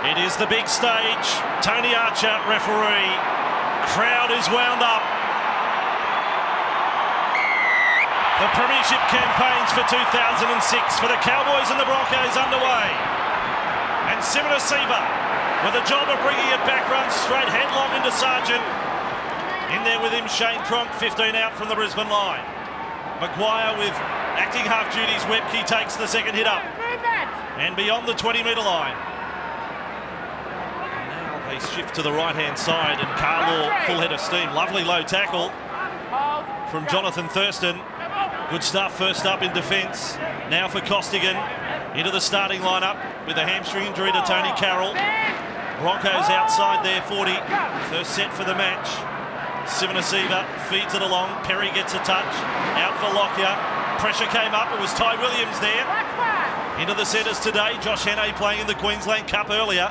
It is the big stage. Tony Archer, referee. Crowd is wound up. The premiership campaigns for 2006 for the Cowboys and the Broncos underway. And Simona Siva with a job of bringing it back, runs straight headlong into Sargent. In there with him, Shane Cronk, 15 out from the Brisbane line. Maguire with acting half duties. Webke takes the second hit up. And beyond the 20-metre line. Now they shift to the right-hand side and Carlaw full head of steam. Lovely low tackle from Jonathan Thurston. Good stuff first up in defence. Now for Costigan into the starting lineup with a hamstring injury to Tony Carroll. Broncos outside their 40. First set for the match. Simona Siva feeds it along. Perry gets a touch. Out for Lockyer. Pressure came up. It was Ty Williams there. Into the centres today. Josh Hannay playing in the Queensland Cup earlier.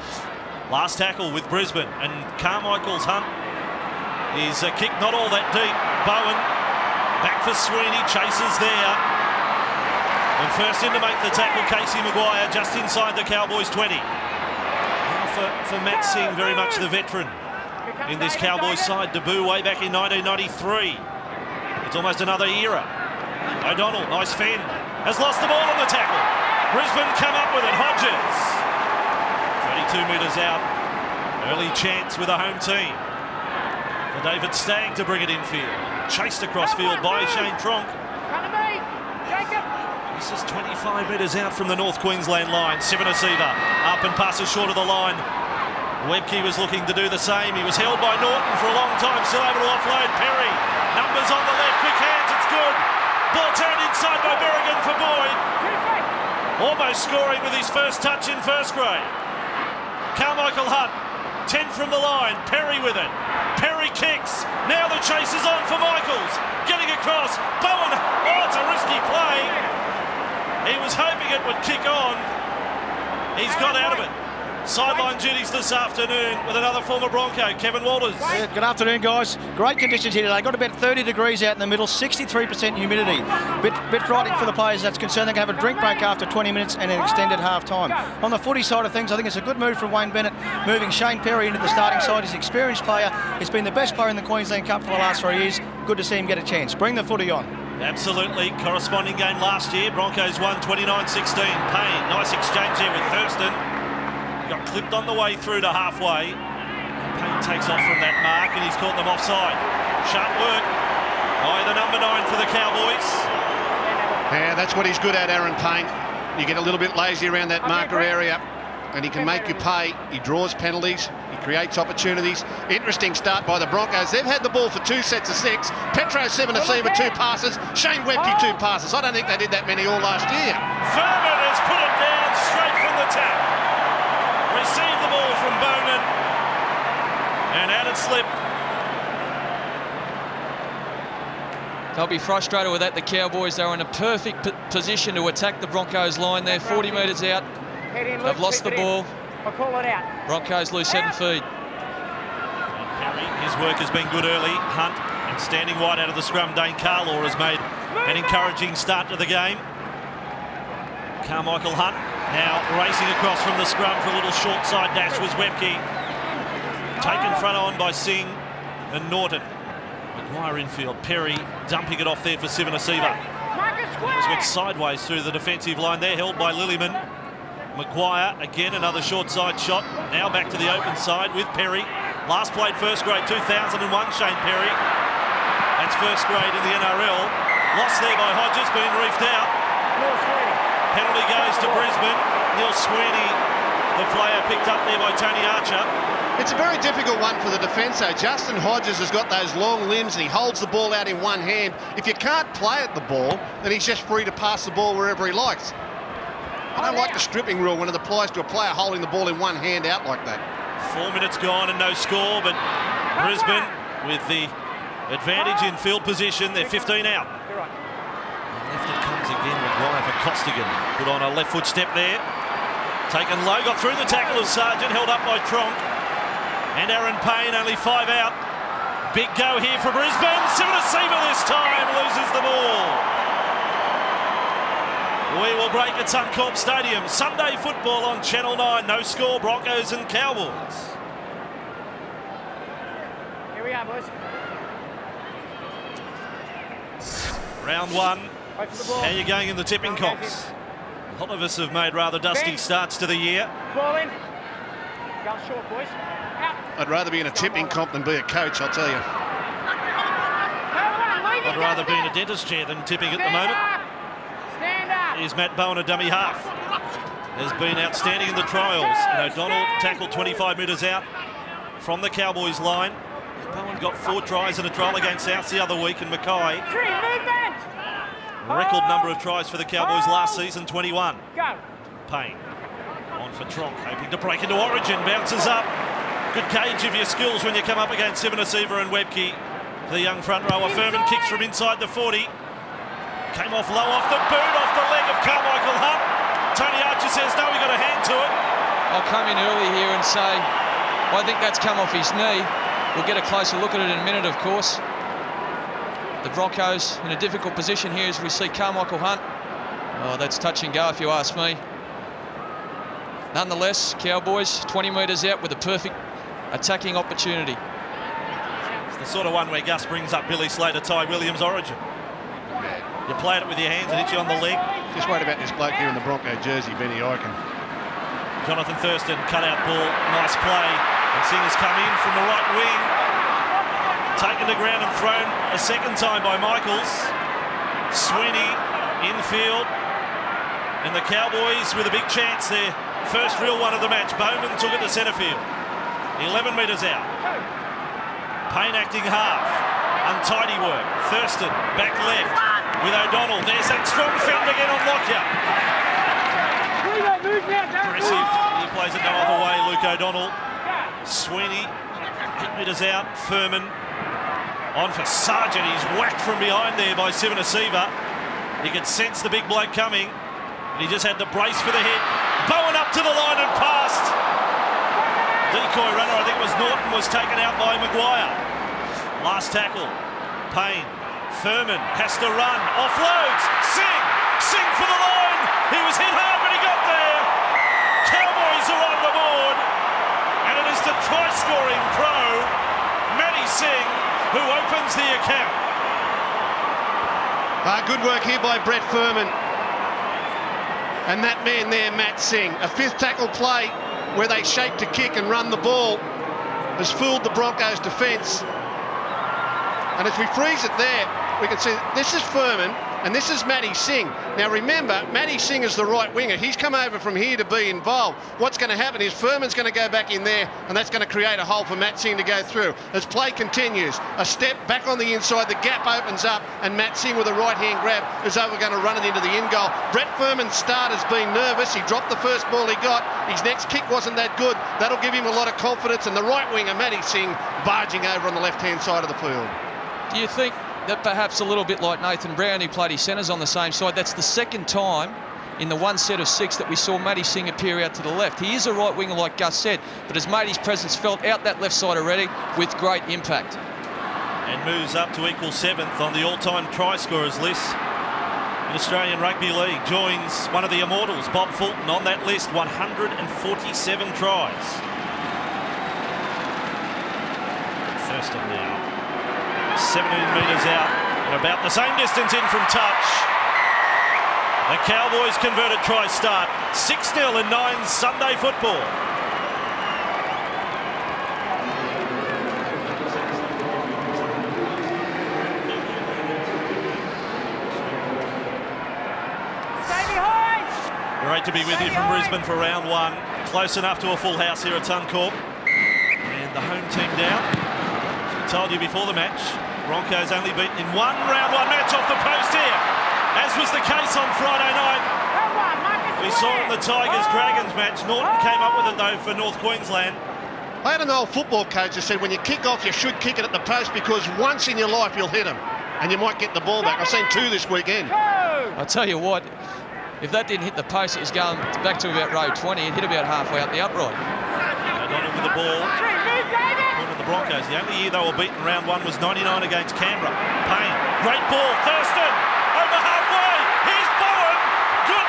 Last tackle with Brisbane. And Carmichael's hunt is a kick not all that deep. Bowen back for Sweeney. Chases there. And first in to make the tackle, Casey Maguire just inside the Cowboys 20. Now for Matt Singh, very much the veteran in this Cowboys side. Debut way back in 1993. It's almost another era. O'Donnell, nice fend. Has lost the ball on the tackle. Brisbane come up with it. Hodges. 32 metres out. Early chance with a home team. For David Stagg to bring it infield. Chased across field by Shane Cronk. This is 25 metres out from the North Queensland line. Simona Siva up and passes short of the line. Webke was looking to do the same. He was held by Norton for a long time. Still able to offload. Perry. Numbers on the left. Quick hands. It's good. Ball turned inside by Berrigan for Boyd. Almost scoring with his first touch in first grade. Carmichael Hunt. 10 from the line. Perry with it. Perry kicks. Now the chase is on for Michaels. Getting across. Bowen. Oh, it's a risky play. He was hoping it would kick on. He's got out of it. Sideline duties this afternoon with another former Bronco, Kevin Walters. Yeah, good afternoon, guys. Great conditions here today. Got about 30 degrees out in the middle, 63% humidity. Bit frightening for the players that's concerned. They can have a drink break after 20 minutes and an extended half time. On the footy side of things, I think it's a good move from Wayne Bennett, moving Shane Perry into the starting side. He's an experienced player. He's been the best player in the Queensland Cup for the last 3 years. Good to see him get a chance. Bring the footy on. Absolutely. Corresponding game last year. Broncos won 29-16. Payne, nice exchange there with Thurston. Got clipped on the way through to halfway. Payne takes off from that mark and he's caught them offside. Sharp work by the number 9 for the Cowboys. Yeah, that's what he's good at, Aaron Payne. You get a little bit lazy around that marker area and he can make you pay. He draws penalties. He creates opportunities. Interesting start by the Broncos. They've had the ball for 2 sets of 6. Petro Simona Siva 2 passes. Shane Webke 2 passes. I don't think they did that many all last year. Furman has put it down straight from the tap. Received the ball from Bowman and out it slipped. They'll be frustrated with that, the Cowboys. They're in a perfect position to attack the Broncos line there, 40 metres out. They've lost the ball. I'll call it out. Broncos lose 7 feet. Perry, his work has been good early. Hunt and standing wide out of the scrum. Dane Carlaw has made an encouraging start to the game. Carmichael Hunt now racing across from the scrum for a little short side dash was Webke. Taken front on by Singh and Norton. Maguire infield. Perry dumping it off there for Simona Siva. Went sideways through the defensive line there, held by Lillyman. Maguire again, another short side shot. Now back to the open side with Perry. Last played first grade 2001, Shane Perry. That's first grade in the NRL. Lost there by Hodges, being reefed out. Penalty goes to Brisbane. Neil Sweeney, the player picked up there by Tony Archer. It's a very difficult one for the defence, though. Justin Hodges has got those long limbs and he holds the ball out in one hand. If you can't play at the ball, then he's just free to pass the ball wherever he likes. I don't like the stripping rule when it applies to a player holding the ball in one hand out like that. 4 minutes gone and no score, but Brisbane with the advantage in field position. They're 15 out. And left it comes again. Maguire for Costigan. Put on a left foot step there. Taken low, got through the tackle of Sargent, held up by Cronk. And Aaron Payne, only 5 out. Big go here for Brisbane. Simona Siva this time loses the ball. We will break at Suncorp Stadium. Sunday football on Channel 9. No score, Broncos and Cowboys. Here we are, boys. Round one. How are you going in the tipping comps? A lot of us have made rather dusty starts to the year. Ball in. Go short, boys. Out. I'd rather be in a tipping comp than be a coach, I'll tell you. I'd rather be in a dentist chair than tipping at the moment. Stand up. Here's Matt Bowen, a dummy half. Has been outstanding in the trials. And O'Donnell tackled 25 metres out from the Cowboys line. Bowen got 4 tries in a trial against South the other week, and Mackay, record number of tries for the Cowboys last season, 21. Go. Payne on for Tronk, hoping to break into Origin, bounces up. Good gauge of your skills when you come up against Sivanasiva and Webke. The young front rower, Furman kicks from inside the 40. Came off low off the boot, off the leg of Carmichael Hunt. Tony Archer says, no, we got a hand to it. I'll come in early here and say, I think that's come off his knee. We'll get a closer look at it in a minute, of course. The Broncos in a difficult position here as we see Carmichael Hunt. Oh, that's touch and go if you ask me. Nonetheless, Cowboys 20 metres out with a perfect attacking opportunity. It's the sort of one where Gus brings up Billy Slater, Ty Williams Origin. You played it with your hands and hit you on the leg. Just worried about this bloke here in the Bronco jersey, Benny, I reckon. Jonathan Thurston, cut out ball, nice play. And Singer's come in from the right wing. Taken to ground and thrown a second time by Michaels. Sweeney infield. And the Cowboys with a big chance there. First real one of the match. Bowman took it to centre field. 11 metres out. Payne acting half. Untidy work. Thurston back left with O'Donnell. There's that strong fend again on Lockyer. Aggressive. He plays it no other way. Luke O'Donnell. Sweeney. 8 metres out. Furman on for Sargent. He's whacked from behind there by Sivanasiva. He could sense the big bloke coming. And he just had to brace for the hit. Bowen up to the line and passed. Decoy runner, I think it was Norton, was taken out by Maguire. Last tackle. Payne. Furman has to run. Offloads. Sing for the line. He was hit hard, but he got there. Cowboys are on the board. And it is the try-scoring pro, Matty Singh, who opens the account. Good work here by Brett Furman. And that man there, Matt Singh. A 5th tackle play where they shape to kick and run the ball has fooled the Broncos defence. And as we freeze it there, we can see this is Furman and this is Matty Singh. Now remember, Matty Singh is the right winger. He's come over from here to be involved. What's going to happen is Furman's going to go back in there, and that's going to create a hole for Matt Singh to go through. As play continues, a step back on the inside, the gap opens up, and Matt Singh with a right-hand grab is over going to run it into the in goal. Brett Furman's start has been nervous. He dropped the first ball he got. His next kick wasn't that good. That'll give him a lot of confidence, and the right winger, Matty Singh, barging over on the left-hand side of the field. Do you think that perhaps a little bit like Nathan Brown, who played his centres on the same side, that's the second time in the one set of 6 that we saw Matty Singh appear out to the left? He is a right winger, like Gus said, but has made his presence felt out that left side already with great impact. And moves up to equal 7th on the all-time try scorers list in Australian Rugby League. Joins one of the immortals, Bob Fulton, on that list, 147 tries. Thurston now. 17 metres out and about the same distance in from touch. The Cowboys converted try start. 6-0 in 9 Sunday football. Stay behind. Great to be with you from Brisbane for round 1. Close enough to a full house here at Suncorp. And the home team down. As we told you before the match, Broncos only beaten in one round 1 match off the post here, as was the case on Friday night. We saw in the Tigers-Dragons match. Norton came up with it though for North Queensland. I had an old football coach that said when you kick off, you should kick it at the post, because once in your life you'll hit them and you might get the ball back. I've seen 2 this weekend. I tell you what, if that didn't hit the post, it was going back to about row 20 and hit about halfway up the upright. O'Donnell with the ball. The Broncos, the only year they were beaten round 1 was 99 against Canberra. Payne, great ball, Thurston, over halfway, here's Bowen, good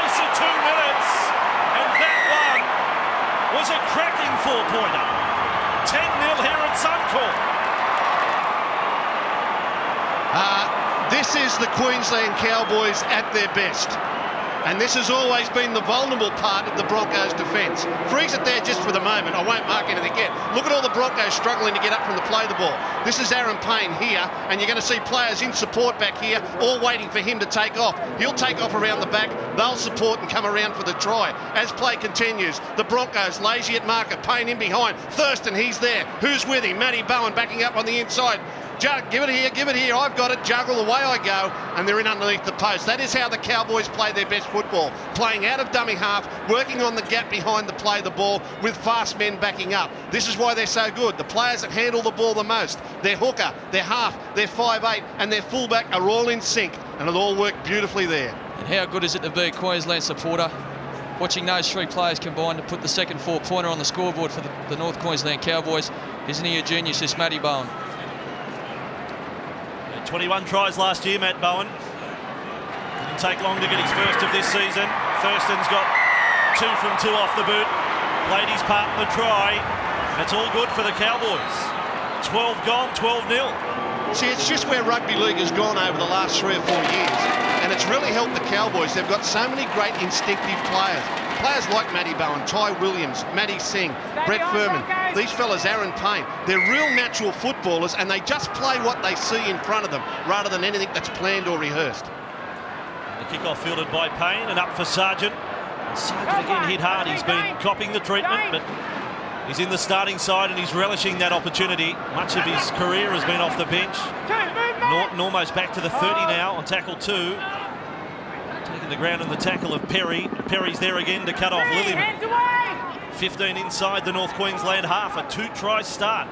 less than 2 minutes, and that one was a cracking 4-pointer. 10-0 here at Suncorp. This is the Queensland Cowboys at their best. And this has always been the vulnerable part of the Broncos' defence. Freeze it there just for the moment. I won't mark anything yet. Look at all the Broncos struggling to get up from the play the ball. This is Aaron Payne here, and you're going to see players in support back here, all waiting for him to take off. He'll take off around the back. They'll support and come around for the try. As play continues, the Broncos lazy at marker. Payne in behind. Thurston, he's there. Who's with him? Matty Bowen backing up on the inside. Give it here, I've got it, juggle, away I go, and they're in underneath the post. That is how the Cowboys play their best football, playing out of dummy half, working on the gap behind the play the ball with fast men backing up. This is why they're so good. The players that handle the ball the most, their hooker, their half, their 5'8", and their fullback are all in sync, and it all worked beautifully there. And how good is it to be a Queensland supporter, watching those three players combine to put the second 4-pointer on the scoreboard for the North Queensland Cowboys. Isn't he a genius, this Matty Bowen? 21 tries last year, Matt Bowen. Didn't take long to get his first of this season. Thurston's got 2 from 2 off the boot. Played his part in the try. It's all good for the Cowboys. 12 gone, 12-0. See, it's just where rugby league has gone over the last 3 or 4 years, and it's really helped the Cowboys. They've got so many great instinctive players. Players like Matty Bowen, Ty Williams, Matty Singh, Brett Furman, these fellas, Aaron Payne, they're real natural footballers, and they just play what they see in front of them rather than anything that's planned or rehearsed. The kickoff fielded by Payne and up for Sargent. Sargent again hit hard. He's been copping the treatment, but he's in the starting side and he's relishing that opportunity. Much of his career has been off the bench. Norton almost back to the 30 now on tackle 2. Taking the ground in the tackle of Perry. Perry's there again to cut off Lillyman. 15 inside the North Queensland half. A 2-try start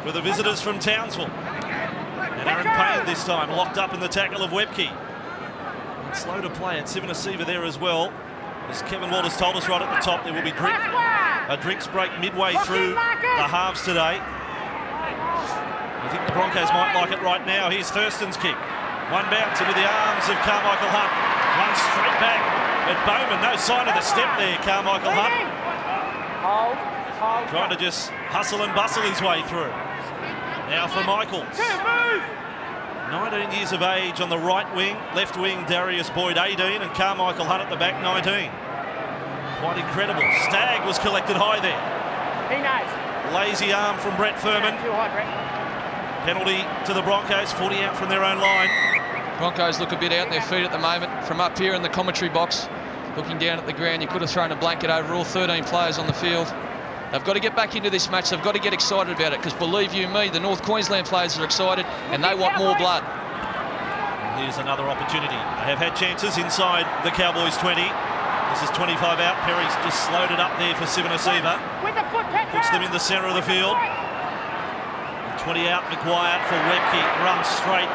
for the visitors from Townsville. And Aaron Payne this time locked up in the tackle of Webke. And slow to play at Sivanasiva there as well. As Kevin Walters told us right at the top, there will be a drinks break midway through the halves today. I think the Broncos might like it right now. Here's Thurston's kick. One bounce into the arms of Carmichael Hunt. One straight back at Bowman. No sign of the step there, Carmichael Hunt. Trying to just hustle and bustle his way through. Now for Michaels. 19 years of age on the right wing. Left wing, Darius Boyd, 18. And Carmichael Hunt at the back, 19. Quite incredible. Stagg was collected high there. He knows. Lazy arm from Brett Furman. Too high, Brett. Penalty to the Broncos, 40 out from their own line. Broncos look a bit out on their feet at the moment. From up here in the commentary box, looking down at the ground, you could have thrown a blanket over all 13 players on the field. They've got to get back into this match. They've got to get excited about it, because believe you me, the North Queensland players are excited and they want more blood. Here's another opportunity. They have had chances inside the Cowboys 20. This is 25 out. Perry's just slowed it up there for Sivanasiva. Puts them in the centre of the field. 20 out, Maguire for Webke. Runs straight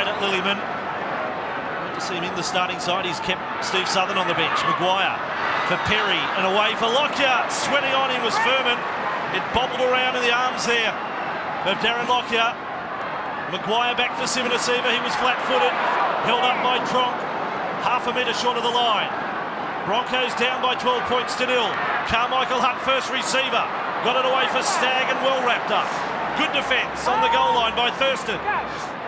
at Lillyman. Great to see him in the starting side. He's kept Steve Southern on the bench. Maguire for Perry and away for Lockyer. Sweating on him was Furman. It bobbled around in the arms there of Darren Lockyer. Maguire back for Sivanasiva. He was flat-footed, held up by Tronk. Half a metre short of the line. Broncos down by 12 points to 0. Carmichael Hunt, first receiver. Got it away for Stagg and well wrapped up. Good defence on the goal line by Thurston.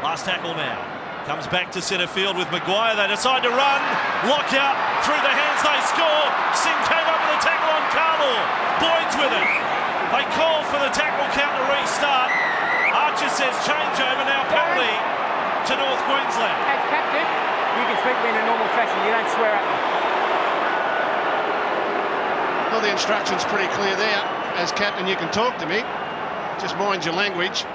Last tackle now. Comes back to centre field with Maguire. They decide to run. Lockyer through the hands. They score. Singh came up with a tackle on Carlaw. Boyd's with it. They call for the tackle count to restart. Archer says changeover now, penalty to North Queensland. As captain, you can speak to me in a normal fashion. You don't swear at me. Well, the instruction's pretty clear there. As captain, you can talk to me. Just mind your language.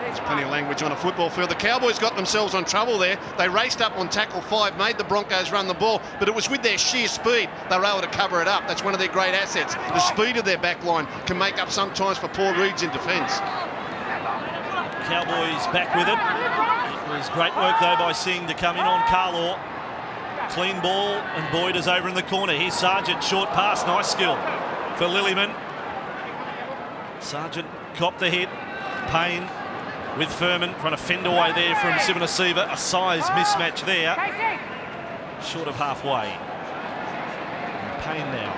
There's plenty of language on a football field. The Cowboys got themselves on trouble there. They raced up on tackle 5, made the Broncos run the ball, but it was with their sheer speed they were able to cover it up. That's one of their great assets. The speed of their back line can make up sometimes for poor reads in defence. Cowboys back with it. It was great work though by Singh to come in on Carlaw. Clean ball and Boyd is over in the corner. Here's Sargent, short pass, nice skill for Lillyman. Sargent copped the hit. Payne with Furman trying to fend away there from Sivanasiva. A size mismatch there. short of halfway. Payne now.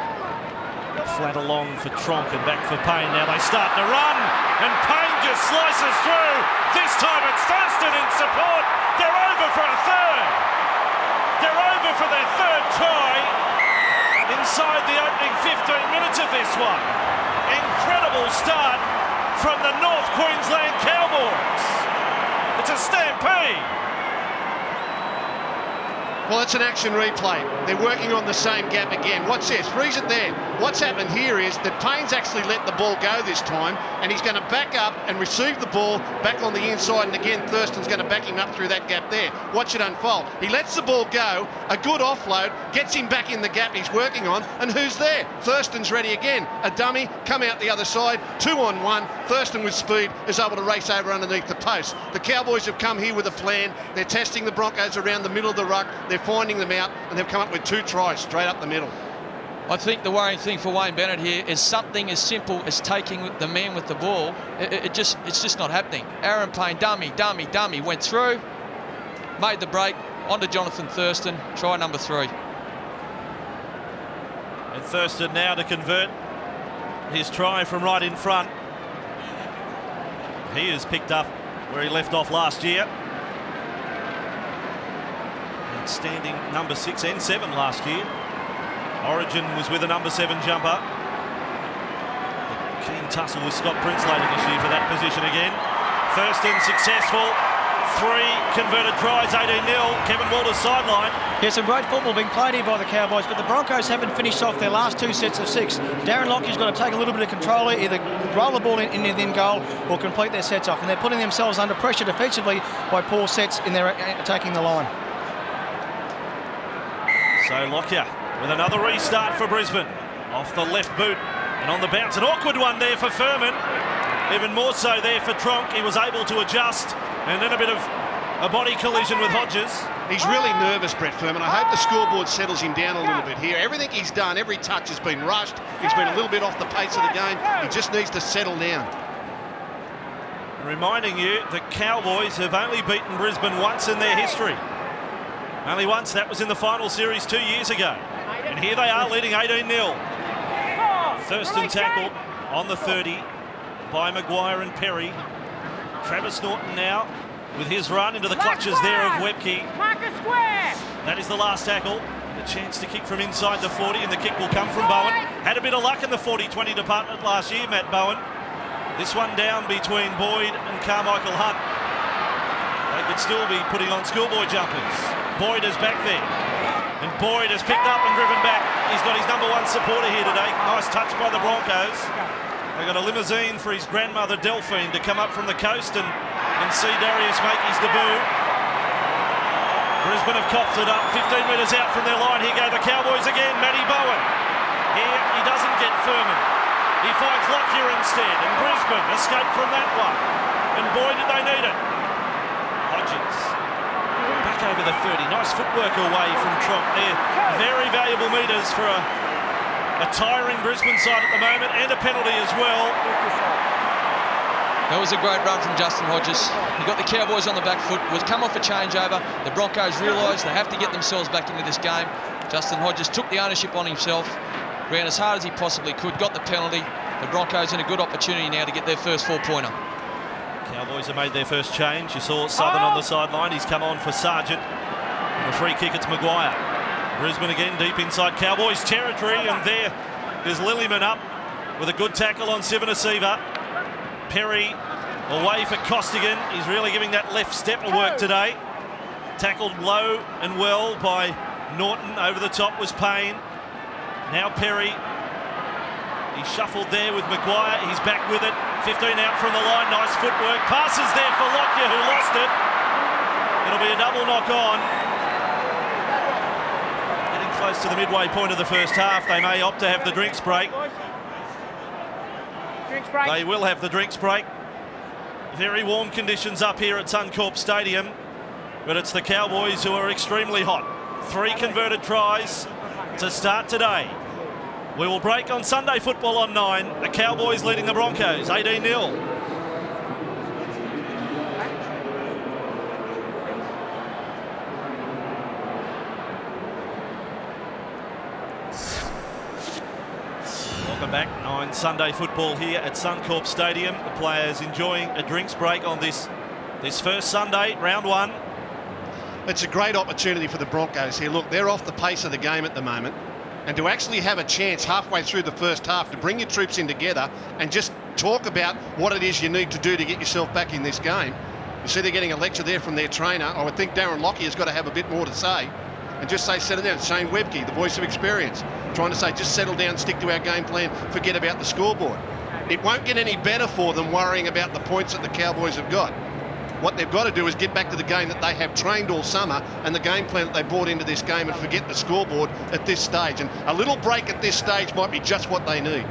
Flat along for Tronk and back for Payne. Now they start to run and Payne just slices through. This time it's Thurston in support. They're over for a third. They're over for their third try inside the opening 15 minutes of this one. Incredible start from the North Queensland Cowboys. It's a stampede. Well, it's an action replay. They're working on the same gap again. Watch this. Freeze it there. What's happened here is that Payne's actually let the ball go this time, and he's going to back up and receive the ball back on the inside, and again, Thurston's going to back him up through that gap there. Watch it unfold. He lets the ball go, a good offload, gets him back in the gap he's working on, and who's there? Thurston's ready again. A dummy, come out the other side, 2-on-1. Thurston with speed is able to race over underneath the post. The Cowboys have come here with a plan. They're testing the Broncos around the middle of the ruck. They're finding them out, and they've come up with 2 tries straight up the middle. I think the worrying thing for Wayne Bennett here is something as simple as taking the man with the ball. It's just not happening. Aaron Payne, dummy, went through, made the break, onto Jonathan Thurston, try number 3. And Thurston now to convert his try from right in front. He has picked up where he left off last year. Outstanding number 6 and 7 last year. Origin was with a number 7 jumper. A keen tussle with Scott Prince later this year for that position again. Thurston successful. 3 converted tries, 18-0. Kevin Walters sideline. Yeah, some great football being played here by the Cowboys, but the Broncos haven't finished off their last 2 sets of 6. Darren Lockyer's got to take a little bit of control, either roll the ball in within goal or complete their sets off, and they're putting themselves under pressure defensively by poor sets in their attacking the line. So Lockyer with another restart for Brisbane. Off the left boot and on the bounce. An awkward one there for Furman. Even more so there for Tronk. He was able to adjust, and then a bit of a body collision with Hodges. He's really nervous, Brett Furman. I hope the scoreboard settles him down a little bit here. Everything he's done, every touch has been rushed. He's been a little bit off the pace of the game. He just needs to settle down. Reminding you, the Cowboys have only beaten Brisbane once in their history. Only once, that was in the final series 2 years ago. And here they are leading 18-0. Thurston tackled on the 30 by Maguire and Perry. Travis Norton now with his run into the clutches there of Webke. That is the last tackle. A chance to kick from inside the 40, and the kick will come from Bowen. Had a bit of luck in the 40-20 department last year, Matt Bowen. This one down between Boyd and Carmichael Hunt. They could still be putting on schoolboy jumpers. Boyd is back there, and Boyd has picked up and driven back. He's got his number 1 supporter here today. Nice touch by the Broncos. They got a limousine for his grandmother Delphine to come up from the coast and see Darius make his debut. Brisbane have coughed it up 15 metres out from their line. Here go the Cowboys again. Matty Bowen. Here he doesn't get Furman. He finds Lockyer instead, and Brisbane escape from that one. And boy, did they need it. Hodges back over the 30. Nice footwork away from Tronk there. Very valuable metres for a tiring Brisbane side at the moment, and a penalty as well. That was a great run from Justin Hodges. He got the Cowboys on the back foot, was come off a changeover. The Broncos realised they have to get themselves back into this game. Justin Hodges took the ownership on himself, ran as hard as he possibly could, got the penalty. The Broncos in a good opportunity now to get their first 4-pointer. Cowboys have made their first change. You saw Southern on the sideline. He's come on for Sargent. And the free kick, it's Maguire. Brisbane again deep inside Cowboys territory, and there's Lillyman up with a good tackle on Sivanasiva. Perry away for Costigan. He's really giving that left step of work today. Tackled low and well by Norton. Over the top was Payne. Now Perry. He shuffled there with Maguire. He's back with it. 15 out from the line. Nice footwork. Passes there for Lockyer, who lost it. It'll be a double knock on. Getting close to the midway point of the first half. They may opt to have the drinks break. They will have the drinks break. Very warm conditions up here at Suncorp Stadium, but it's the Cowboys who are extremely hot. 3 converted tries to start today. We will break on Sunday Football on 9. The Cowboys leading the Broncos 18-0. Back 9 Sunday football here at Suncorp Stadium. The players enjoying a drinks break on this first Sunday, round 1. It's a great opportunity for the Broncos here. Look, they're off the pace of the game at the moment. And to actually have a chance halfway through the first half to bring your troops in together and just talk about what it is you need to do to get yourself back in this game. You see they're getting a lecture there from their trainer. I would think Darren Lockyer has got to have a bit more to say. And just say, settle down. Shane Webke, the voice of experience, trying to say, just settle down, stick to our game plan, forget about the scoreboard. It won't get any better for them worrying about the points that the Cowboys have got. What they've got to do is get back to the game that they have trained all summer and the game plan that they brought into this game and forget the scoreboard at this stage. And a little break at this stage might be just what they need.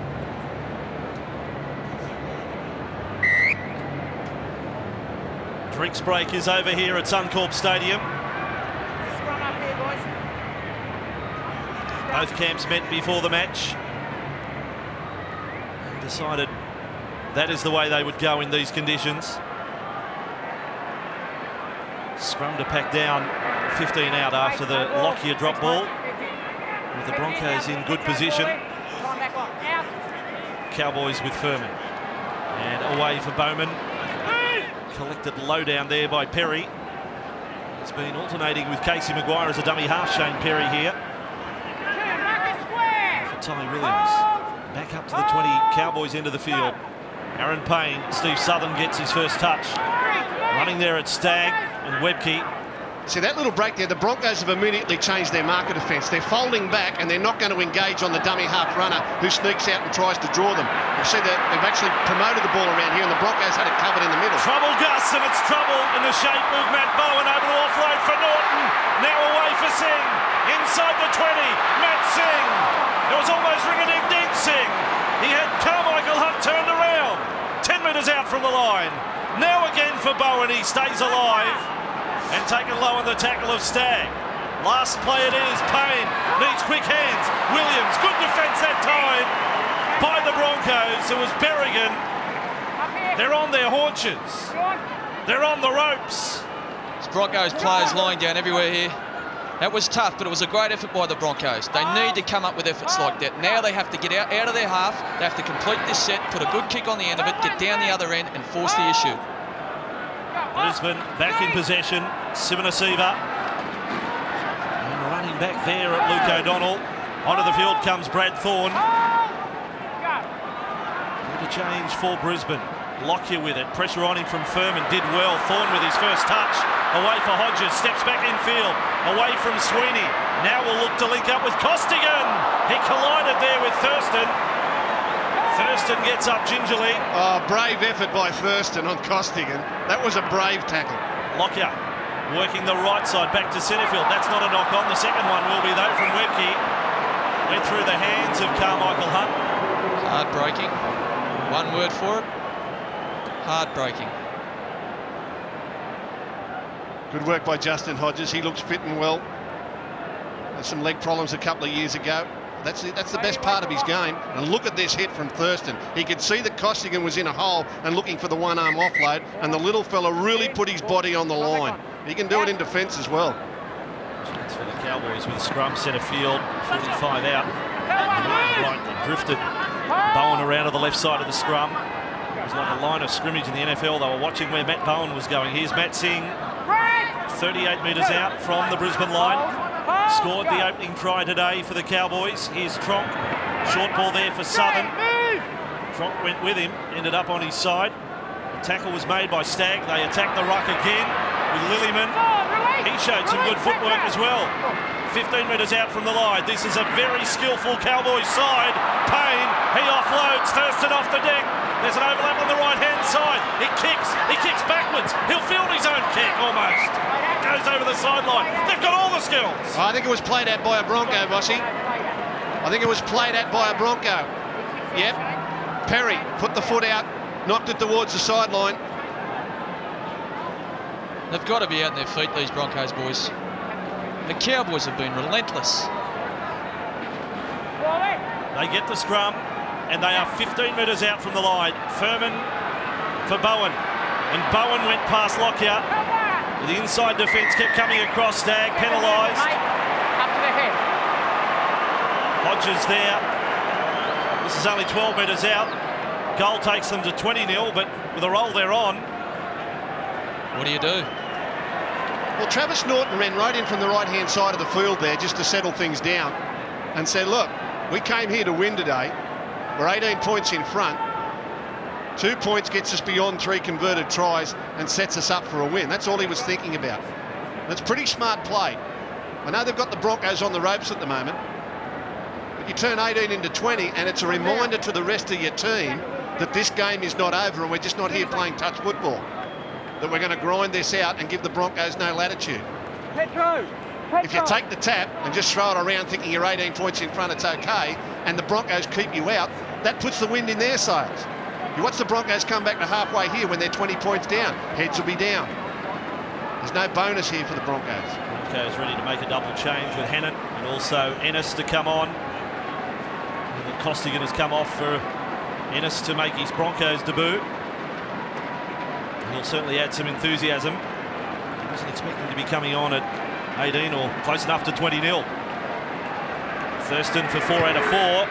Drinks break is over here at Suncorp Stadium. Both camps met before the match and decided that is the way they would go in these conditions. Scrum to pack down, 15 out after the Lockyer drop ball. With the Broncos in good position. Cowboys with Furman. And away for Bowman. Collected low down there by Perry. He's been alternating with Casey Maguire as a dummy half. Shane Perry here. For Tommy Williams. Back up to the 20, Cowboys into the field. Aaron Payne, Steve Southern gets his first touch. Running there at Stagg and Webke. See that little break there, the Broncos have immediately changed their marker defence. They're folding back and they're not going to engage on the dummy half runner who sneaks out and tries to draw them. You see that they've actually promoted the ball around here and the Broncos had it covered in the middle. Trouble, Gus, and it's trouble in the shape of Matt Bowen able to offload for Norton. Now away for Singh. Inside the 20, Matt Singh. It was almost ring-a-ding-ding Singh. He had Carmichael Hunt turned around. 10 metres out from the line. Now again for Bowen, he stays alive. And taken low on the tackle of Stagg. Last play it is. Payne needs quick hands. Williams, good defence that time by the Broncos. It was Berrigan. They're on their haunches. They're on the ropes. It's Broncos players lying down everywhere here. That was tough, but it was a great effort by the Broncos. They need to come up with efforts like that. Now they have to get out of their half. They have to complete this set, put a good kick on the end of it, get down the other end and force the issue. Brisbane back in possession. Sivanasiva. And running back there at Luke O'Donnell. Onto the field comes Brad Thorne. What a change for Brisbane. Lockyer with it. Pressure on him from Furman. Did well. Thorne with his first touch. Away for Hodges. Steps back infield. Away from Sweeney. Now we'll look to link up with Costigan. He collided there with Thurston. Thurston gets up gingerly. Oh, brave effort by Thurston on Costigan. That was a brave tackle. Lockyer working the right side back to Centrefield. That's not a knock on. The second one will be though from Webke. Went through the hands of Carmichael Hunt. Heartbreaking. One word for it. Heartbreaking. Good work by Justin Hodges. He looks fit and well. Had some leg problems a couple of years ago. That's the best part of his game. And look at this hit from Thurston. He could see that Costigan was in a hole and looking for the one-arm offload, and the little fella really put his body on the line. He can do it in defence as well. Chance for the Cowboys with scrum centre field, 45 out. Right, they drifted Bowen around to the left side of the scrum. It was like a line of scrimmage in the NFL. They were watching where Matt Bowen was going. Here's Matt Singh, 38 metres out from the Brisbane line. Scored the opening try today for the Cowboys. Here's Tronk. Short ball there for Southern. Tronk went with him, ended up on his side. The tackle was made by Stagg. They attacked the ruck again with Lillyman. He showed some good footwork as well. 15 metres out from the line. This is a very skillful Cowboys side. Payne, he offloads. Thurston off the deck. There's an overlap on the right-hand side. He kicks backwards. He'll field his own kick almost. Goes over the sideline. They've got all the skills. I think it was played at by a Bronco, Bossy. I think it was played at by a Bronco. Yep. Perry put the foot out, knocked it towards the sideline. They've got to be out on their feet, these Broncos boys. The Cowboys have been relentless. They get the scrum and they are 15 metres out from the line. Furman for Bowen. And Bowen went past Lockyer. The inside defence kept coming across. Stagg penalised. Up to the head. Hodges there. The This is only 12 metres out. Goal takes them to 20-0, but with the roll they're on. What do you do? Well, Travis Norton ran right in from the right-hand side of the field there just to settle things down and said, look, we came here to win today. We're 18 points in front. 2 points gets us beyond 3 converted tries and sets us up for a win. That's all he was thinking about. That's pretty smart play. I know they've got the Broncos on the ropes at the moment, but you turn 18 into 20 and it's a reminder to the rest of your team that this game is not over and we're just not here playing touch football. That we're going to grind this out and give the Broncos no latitude. If you take the tap and just throw it around thinking you're 18 points in front, it's okay, and the Broncos keep you out, that puts the wind in their sails. You watch the Broncos come back to halfway here when they're 20 points down. Heads will be down. There's no bonus here for the Broncos. Broncos ready to make a double change with Hannant and also Ennis to come on. And Costigan has come off for Ennis to make his Broncos debut. He'll certainly add some enthusiasm. He wasn't expecting to be coming on at 18 or close enough to 20-0. Thurston for 4 out of 4.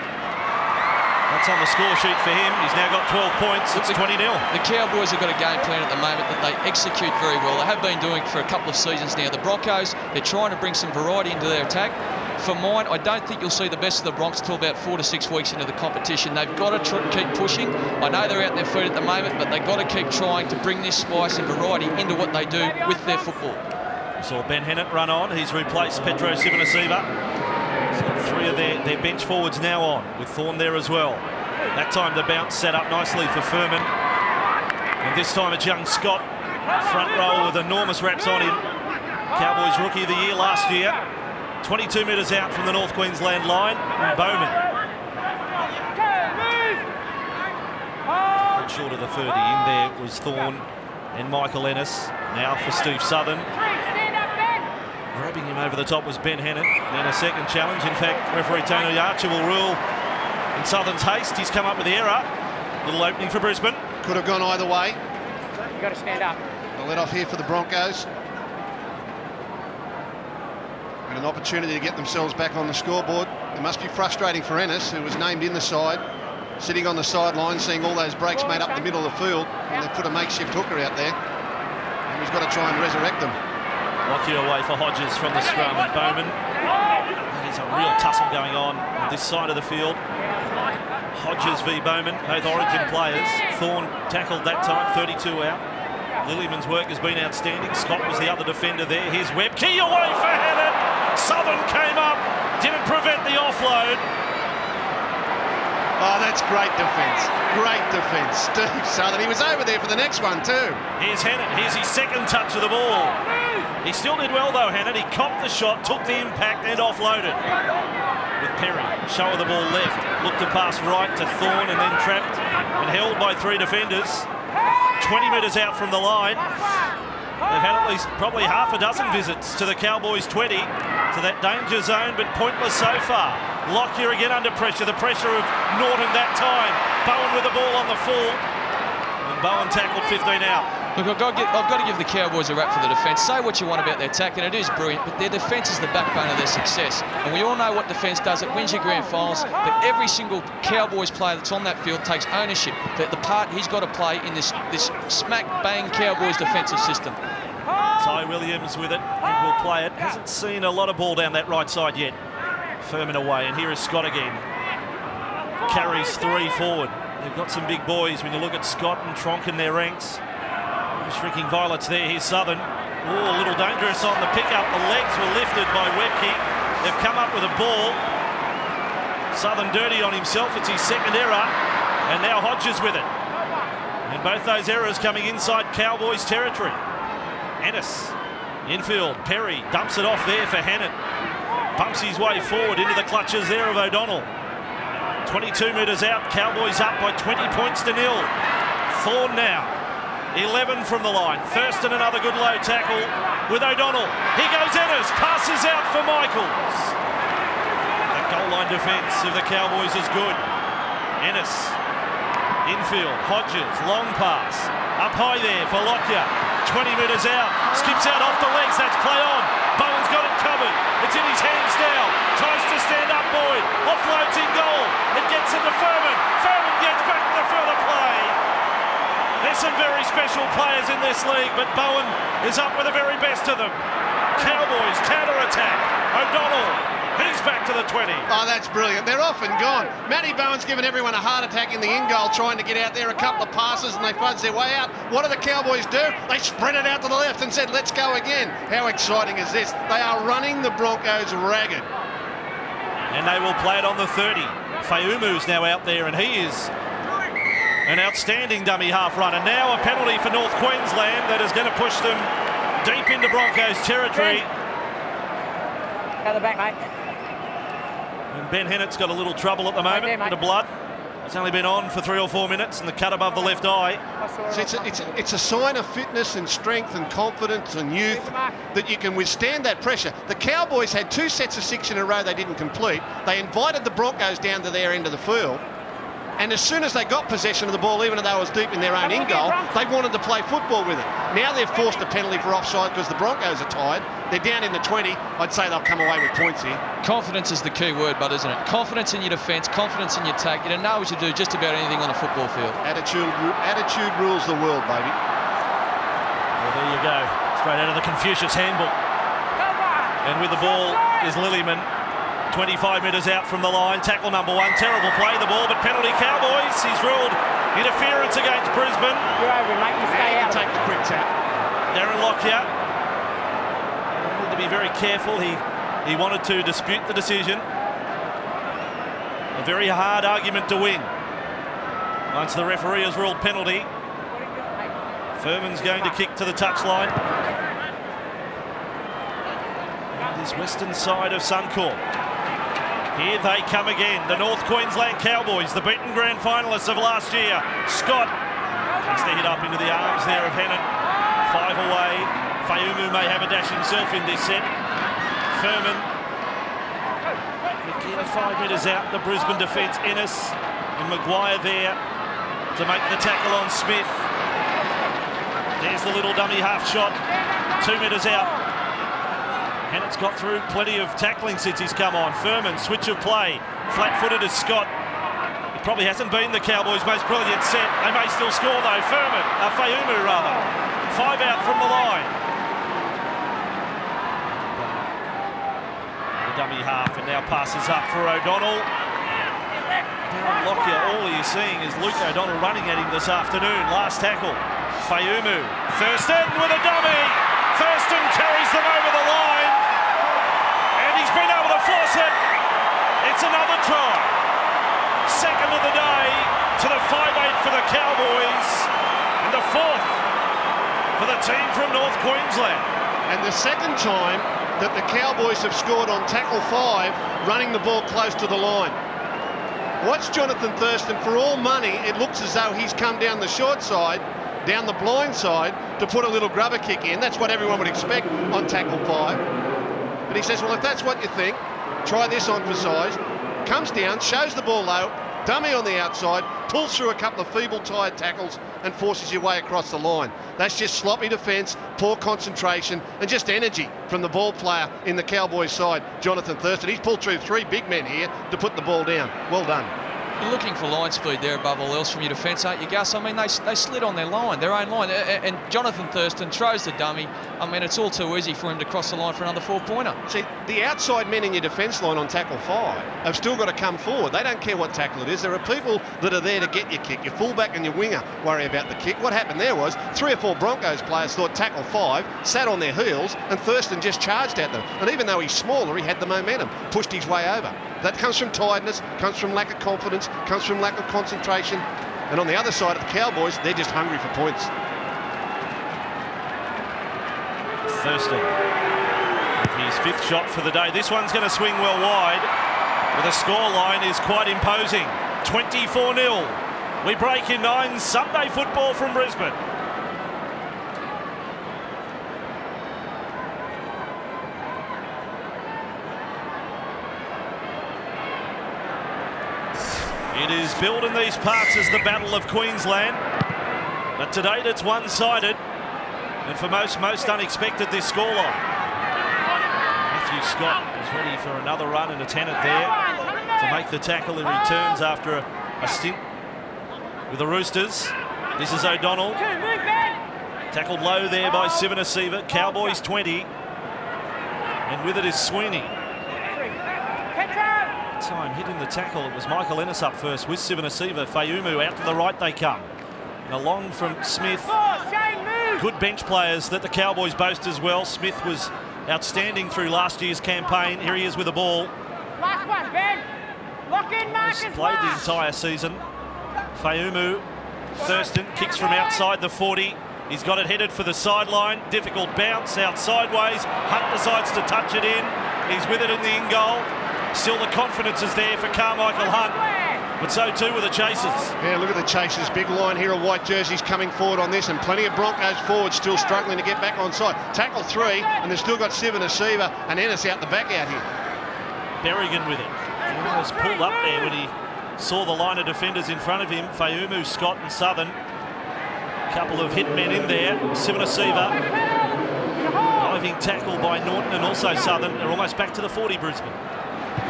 That's on the score sheet for him. He's now got 12 points. It's 20-0. The Cowboys have got a game plan at the moment that they execute very well. They have been doing for a couple of seasons now. The Broncos, they're trying to bring some variety into their attack. For mine, I don't think you'll see the best of the Bronx till about 4 to 6 weeks into the competition. They've got to keep pushing. I know they're out on their feet at the moment, but they've got to keep trying to bring this spice and variety into what they do with their football. We saw Ben Hennett run on. He's replaced Petro Sivanasiva. So 3 of their bench forwards now on, with Thorne there as well. That time the bounce set up nicely for Furman. And this time it's young Scott, front row with enormous reps on him. Cowboys Rookie of the Year last year. 22 metres out from the North Queensland line. And Bowman. Short of the 30. In there was Thorne and Michael Ennis. Now for Steve Southern. Grabbing him over the top was Ben Hennett. Then a second challenge. In fact, referee Tony Archer will rule in Southern's haste. He's come up with the error. Little opening for Brisbane. Could have gone either way. You've got to stand up. A let off here for the Broncos. And an opportunity to get themselves back on the scoreboard. It must be frustrating for Ennis, who was named in the side, sitting on the sideline, seeing all those breaks made up the middle of the field, and they put a makeshift hooker out there. And he's got to try and resurrect them. Lockyer away for Hodges from the scrum, and Bowman. There's a real tussle going on this side of the field. Hodges v Bowman, both Origin players. Thorne tackled that time, 32 out. Lilliman's work has been outstanding. Scott was the other defender there. Here's Webb. Key away for Hannett. Southern came up, didn't prevent the offload. Oh, that's great defence. Great defence. Steve Southern, he was over there for the next one too. Here's Hannett. Here's his second touch of the ball. He still did well though, Hannett. He copped the shot, took the impact and offloaded. With Perry, show of the ball left. Looked to pass right to Thorne and then trapped and held by 3 defenders. 20 metres out from the line. They've had at least probably half a dozen visits to the Cowboys 20, to that danger zone, but pointless so far. Lockyer again under pressure, the pressure of Norton that time. Bowen with the ball on the full, and Bowen tackled 15 out. Look, I've got to give the Cowboys a rap for the defence. Say what you want about their attack, and it is brilliant, but their defence is the backbone of their success. And we all know what defence does. It wins your grand finals, but every single Cowboys player that's on that field takes ownership for the part he's got to play in this smack-bang Cowboys defensive system. Ty Williams with it, and will play it. Hasn't seen a lot of ball down that right side yet. Furman away, and here is Scott again. Carries 3 forward. They've got some big boys when you look at Scott and Tronk in their ranks. Shrinking violets there. Here's Southern. Oh, a little dangerous on the pick-up. The legs were lifted by Webke. They've come up with a ball. Southern dirty on himself. It's his second error. And now Hodges with it. And both those errors coming inside Cowboys territory. Ennis, infield. Perry dumps it off there for Hannett. Pumps his way forward into the clutches there of O'Donnell. 22 metres out. Cowboys up by 20 points to 0. Thorne now. 11 from the line. Thurston another good low tackle with O'Donnell. Here goes Ennis. Passes out for Michaels. The goal line defence of the Cowboys is good. Ennis. Infield. Hodges. Long pass. Up high there for Lockyer. 20 metres out. Skips out off the legs. That's play on. Bowen's got it covered. It's in his hands now. Tries to stand up Boyd. Offloads in goal. It gets into Furman. some very special players in this league, but Bowen is up with the very best of them. Cowboys counter-attack. O'Donnell. He's back to the 20. Oh, that's brilliant. They're off and gone. Matty Bowen's given everyone a heart attack in the in-goal trying to get out there. A couple of passes and they fudge their way out. What do the Cowboys do? They spread it out to the left and said, let's go again. How exciting is this? They are running the Broncos ragged. And they will play it on the 30. Fayumu's now out there and he is an outstanding dummy half runner. Now a penalty for North Queensland that is going to push them deep into Broncos territory. Go the back, mate. And Ben Hennett's got a little trouble at the moment, there, bit of blood. It's only been on for 3 or 4 minutes and the cut above the left eye. So it's a sign of fitness and strength and confidence and youth that you can withstand that pressure. The Cowboys had 2 sets of 6 in a row they didn't complete. They invited the Broncos down to their end of the field. And as soon as they got possession of the ball, even though they was deep in their own in-goal, they wanted to play football with it. Now they've forced a penalty for offside because the Broncos are tired. They're down in the 20. I'd say they'll come away with points here. Confidence is the key word, Bud, isn't it? Confidence in your defence, confidence in your tack. You don't know what you do just about anything on a football field. Attitude rules the world, baby. Well, there you go. Straight out of the Confucius handbook. And with the ball is Lillyman. 25 metres out from the line. Tackle number 1. Terrible play, the ball, but penalty Cowboys. He's ruled interference against Brisbane. You're over, mate. You stay out. Take the quick tap. Darren Lockyer wanted to be very careful. He wanted to dispute the decision. A very hard argument to win. Once the referee has ruled penalty, Furman's going to kick to the touchline. This western side of Suncorp. Here they come again, the North Queensland Cowboys, the beaten grand finalists of last year. Scott takes the hit up into the arms there of Hennett. 5 away. Fayumu may have a dash himself in this set. Furman. Again, 5 metres out, the Brisbane defence. Ennis and Maguire there to make the tackle on Smith. There's the little dummy half shot. 2 metres out. Hennett's got through plenty of tackling since he's come on. Furman, switch of play. Flat-footed as Scott. It probably hasn't been the Cowboys' most brilliant set. They may still score though. Fayumu rather. 5 out from the line. The dummy half and now passes up for O'Donnell. Darren Lockyer, all you're seeing is Luke O'Donnell running at him this afternoon. Last tackle. Fayumu. Thurston with a dummy. Thurston carries them over the line. And he's been able to force it. It's another try. Second of the day to the 5-8 for the Cowboys. And the 4th for the team from North Queensland. And the second time that the Cowboys have scored on tackle 5, running the ball close to the line. Watch Jonathan Thurston. For all money, it looks as though he's come down the short side, down the blind side, to put a little grubber kick in. That's what everyone would expect on tackle 5. But he says, well, if that's what you think, try this on for size. Comes down, shows the ball low, dummy on the outside, pulls through a couple of feeble tired tackles and forces your way across the line. That's just sloppy defence, poor concentration and just energy from the ball player in the Cowboys side, Jonathan Thurston. He's pulled through 3 big men here to put the ball down. Well done. You're looking for line speed there above all else from your defence, aren't you, Gus? I mean, they slid on their line, their own line. And Jonathan Thurston throws the dummy. I mean, it's all too easy for him to cross the line for another 4-pointer. See, the outside men in your defence line on tackle 5 have still got to come forward. They don't care what tackle it is. There are people that are there to get your kick. Your fullback and your winger worry about the kick. What happened there was 3 or 4 Broncos players thought tackle 5, sat on their heels, and Thurston just charged at them. And even though he's smaller, he had the momentum, pushed his way over. That comes from tiredness, comes from lack of confidence, comes from lack of concentration. And on the other side of the Cowboys, they're just hungry for points. Thurston, his 5th shot for the day. This one's going to swing well wide, but the scoreline is quite imposing. 24-0. We break in 9. Sunday football from Brisbane. It is billed in these parts as the Battle of Queensland, but to date it's one-sided, and for most unexpected this scoreline. Matthew Scott is ready for another run and a Tennant there to make the tackle. He returns after a stint with the Roosters. This is O'Donnell. Tackled low there by Sivanasiva. Cowboys 20. And with it is Sweeney. Time hitting the tackle. It was Michael Ennis up first with Sivanasiva. Fayumu out to the right they come. And along from Smith. Good bench players that the Cowboys boast as well. Smith was outstanding through last year's campaign. Here he is with the ball. Last one, Ben. Lock in, Marcus. He's played the entire season. Fayumu. Thurston kicks from outside the 40. He's got it headed for the sideline. Difficult bounce out sideways. Hunt decides to touch it in. He's with it in the in-goal. Still the confidence is there for Carmichael Hunt. But so too were the chasers. Yeah, look at the chasers. Big line here of white jerseys coming forward on this, and plenty of Broncos forwards still struggling to get back on side. Tackle 3, and they've still got Sivanasiva and Ennis out the back out here. Berrigan with it. He almost pulled up there when he saw the line of defenders in front of him. Fayumu, Scott and Southern. Couple of hit men in there. Sivanasiva. Diving tackle by Norton and also Southern. They're almost back to the 40, Brisbane.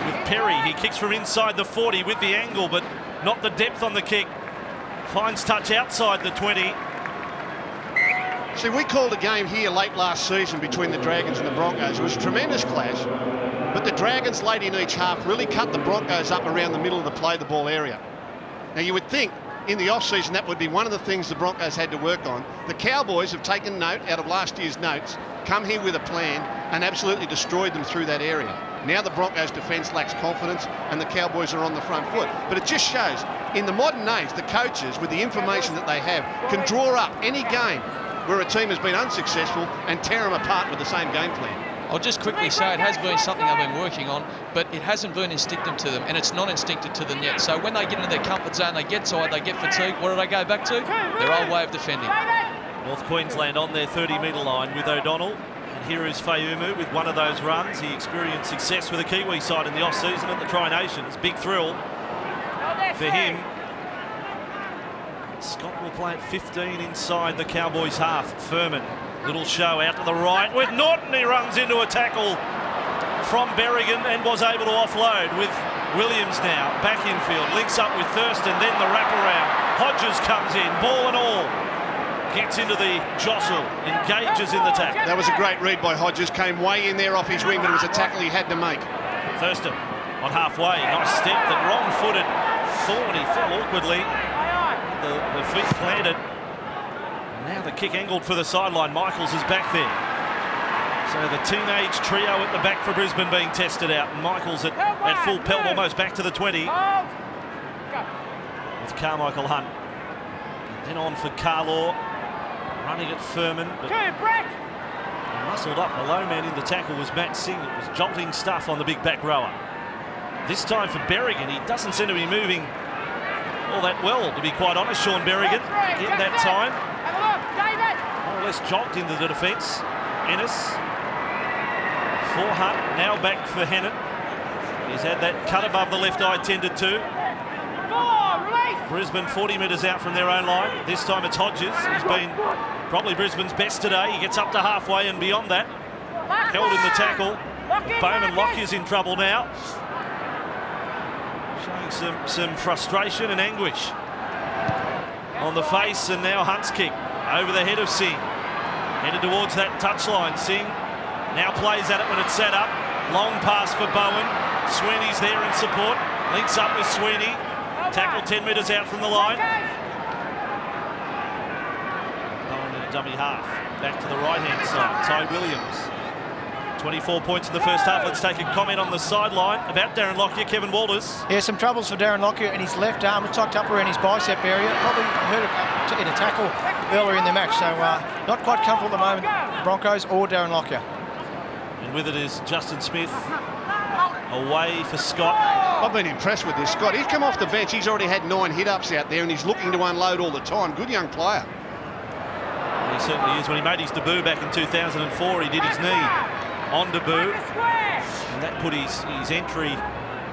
With Perry, he kicks from inside the 40 with the angle, but not the depth on the kick. Finds touch outside the 20. See, we called a game here late last season between the Dragons and the Broncos. It was a tremendous clash, but the Dragons late in each half really cut the Broncos up around the middle of the play the ball area. Now, you would think in the off-season that would be one of the things the Broncos had to work on. The Cowboys have taken note out of last year's notes, come here with a plan and absolutely destroyed them through that area. Now the Broncos' defence lacks confidence and the Cowboys are on the front foot. But it just shows, in the modern age, the coaches, with the information that they have, can draw up any game where a team has been unsuccessful and tear them apart with the same game plan. I'll just quickly say it has been something I've been working on, but it hasn't been instinctive to them, and it's not instinctive to them yet. So when they get into their comfort zone, they get tired, they get fatigued. What do they go back to? Their old way of defending. North Queensland on their 30-metre line with O'Donnell. And here is Fayumu with one of those runs. He experienced success with the Kiwi side in the off-season at the Tri-Nations. Big thrill for him. Scott will play at 15 inside the Cowboys half. Furman, little show out to the right with Norton. He runs into a tackle from Berrigan and was able to offload with Williams now. Back infield, links up with Thurston, then the wraparound. Hodges comes in, ball and all. Gets into the jostle, engages in the tackle. That was a great read by Hodges. Came way in there off his wing, but it was a tackle he had to make. Thurston on halfway. Nice step, but wrong-footed. Thorny fell awkwardly. The feet planted. And now the kick angled for the sideline. Michaels is back there. So the teenage trio at the back for Brisbane being tested out. And Michaels at full pelt, almost back to the 20. With Carmichael Hunt. And then on for Carlaw. Running at Furman, but muscled up. The low man in the tackle was Matt Singh. It was jolting stuff on the big back rower. This time for Berrigan, he doesn't seem to be moving all that well, to be quite honest. Sean Berrigan, in that time, more or less jogged into the defence. Ennis for Hunt, now back for Hennett. He's had that cut above the left eye tended to. Brisbane 40 metres out from their own line. This time it's Hodges. He's been probably Brisbane's best today. He gets up to halfway and beyond that. Held in the tackle. Bowman Lockyer's in trouble now. Showing some frustration and anguish on the face, and now Hunt's kick over the head of Singh. Headed towards that touchline. Singh now plays at it when it's set up. Long pass for Bowen. Sweeney's there in support. Links up with Sweeney. Tackle 10 metres out from the line. Bowen in a dummy half. Back to the right-hand side. Ty Williams. 24 points in the first half. Let's take a comment on the sideline about Darren Lockyer. Kevin Walters. Yeah, some troubles for Darren Lockyer in his left arm. It's tucked up around his bicep area. Probably hurt it in a tackle earlier in the match. So not quite comfortable at the moment, Broncos or Darren Lockyer. And with it is Justin Smith. Away for Scott. I've been impressed with this Scott. He's come off the bench. He's already had 9 hit-ups out there and he's looking to unload all the time. Good young player. He certainly is. When he made his debut back in 2004, he did his knee on debut. And that put his entry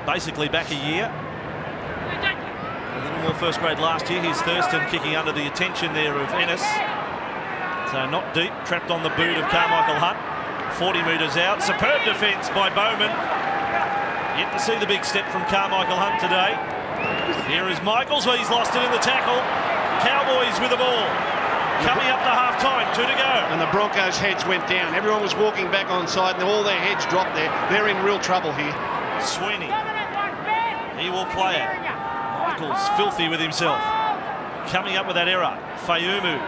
basically back a year. A little more first grade last year. Here's Thurston kicking under the attention there of Ennis. So not deep. Trapped on the boot of Carmichael Hunt. 40 metres out. Superb defence by Bowman. Yet to see the big step from Carmichael Hunt today. Here is Michaels, where he's lost it in the tackle. Cowboys with the ball. Coming up to half-time, 2 to go. And the Broncos' heads went down. Everyone was walking back on side and all their heads dropped there. They're in real trouble here. Sweeney. He will play it. Michael's filthy with himself. Coming up with that error. Fayumu.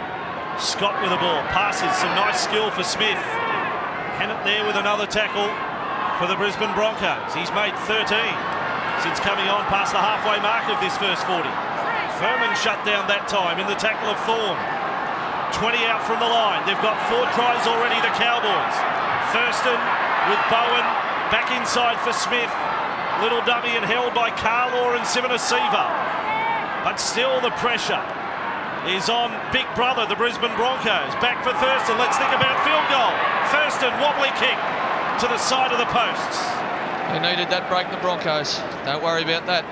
Scott with the ball. Passes. Some nice skill for Smith. Hennett there with another tackle for the Brisbane Broncos. He's made 13 since coming on past the halfway mark of this first 40. Furman shut down that time in the tackle of Thorne. 20 out from the line. They've got 4 tries already, the Cowboys. Thurston with Bowen. Back inside for Smith. Little dummy and held by Carlaw and Sivanasiva. But still the pressure is on Big Brother, the Brisbane Broncos. Back for Thurston. Let's think about field goal. Thurston, wobbly kick to the side of the posts. They needed that break, the Broncos. Don't worry about that.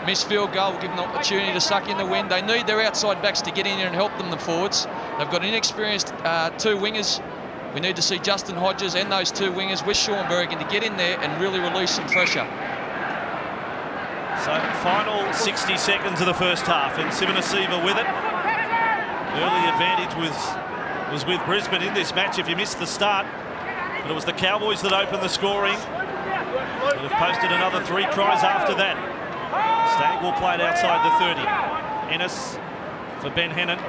Missed field goal will give them an opportunity to suck in the wind. They need their outside backs to get in here and help them, the forwards. They've got inexperienced 2 wingers. We need to see Justin Hodges and those 2 wingers with Sean Berrigan to get in there and really release some pressure. So final 60 seconds of the first half, and Sivanasiva with it. Early advantage was with Brisbane in this match if you missed the start. But it was the Cowboys that opened the scoring. They have posted another 3 tries after that. Stagg will play it outside the 30. Ennis for Ben Hennon.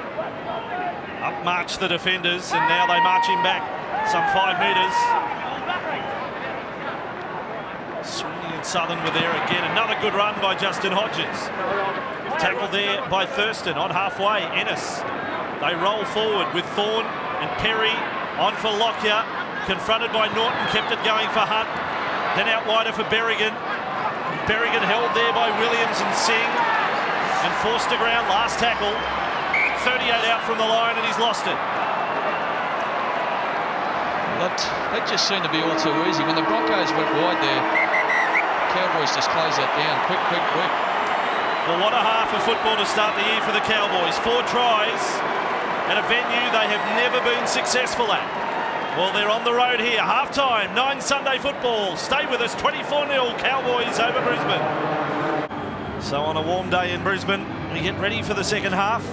Up march the defenders, and now they march him back some 5 metres. Sweeney and Southern were there again. Another good run by Justin Hodges. Tackled there by Thurston on halfway. Ennis. They roll forward with Thorne and Perry on for Lockyer. Confronted by Norton, kept it going for Hunt. Then out wider for Berrigan. Berrigan held there by Williams and Singh and forced to ground. Last tackle. 38 out from the line, and he's lost it. That just seemed to be all too easy. When the Broncos went wide there, Cowboys just closed that down. Quick. Well, what a half of football to start the year for the Cowboys. 4 tries at a venue they have never been successful at. Well, they're on the road here. Half-time, 9 Sunday football. Stay with us, 24-0 Cowboys over Brisbane. So on a warm day in Brisbane, we get ready for the second half.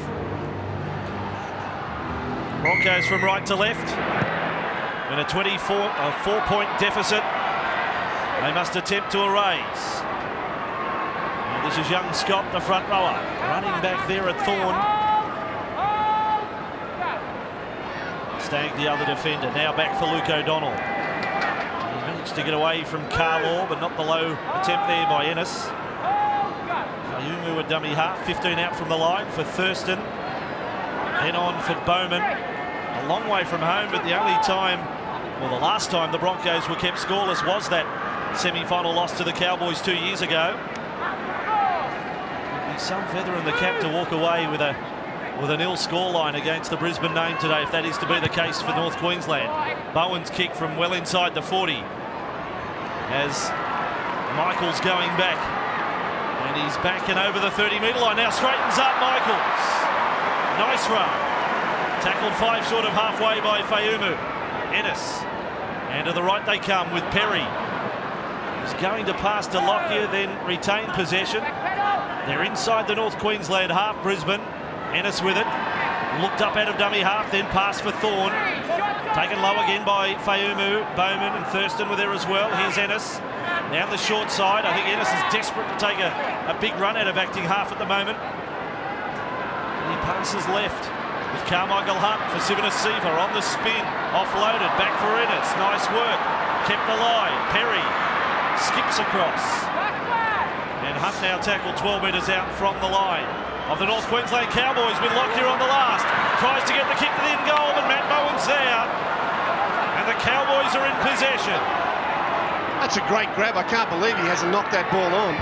Broncos from right to left. In a 4-point deficit, they must attempt to erase. And this is young Scott, the front rower, running back there at Thorne. Stagg, the other defender, now back for Luke O'Donnell. He managed to get away from Carlaw, but not the low attempt there by Ennis. Fayumu a dummy half, 15 out from the line for Thurston. Then on for Bowman. A long way from home, but the only time, well, the last time the Broncos were kept scoreless was that semi-final loss to the Cowboys 2 years ago. It'd be some feather in the cap to walk away with a nil scoreline against the Brisbane name today, if that is to be the case for North Queensland. Bowen's kick from well inside the 40 as Michael's going back, and he's back and over the 30-metre line. Now straightens up Michaels. Nice run. Tackled 5 short of halfway by Fayumu. Ennis. And to the right they come with Perry. He's going to pass to Lockyer, then retain possession. They're inside the North Queensland half, Brisbane. Ennis with it. Looked up out of dummy half, then passed for Thorne. Taken low again by Fayumu. Bowman and Thurston were there as well. Here's Ennis. Down the short side. I think Ennis is desperate to take a big run out of acting half at the moment. And he passes left with Carmichael Hunt for Sivanasiva on the spin. Offloaded. Back for Ennis. Nice work. Kept alive. Perry skips across. And Hunt now tackled 12 metres out from the line of the North Queensland Cowboys with Lockyer on the last. Tries to get the kick to the end goal, but Matt Bowen's there. And the Cowboys are in possession. That's a great grab. I can't believe he hasn't knocked that ball on.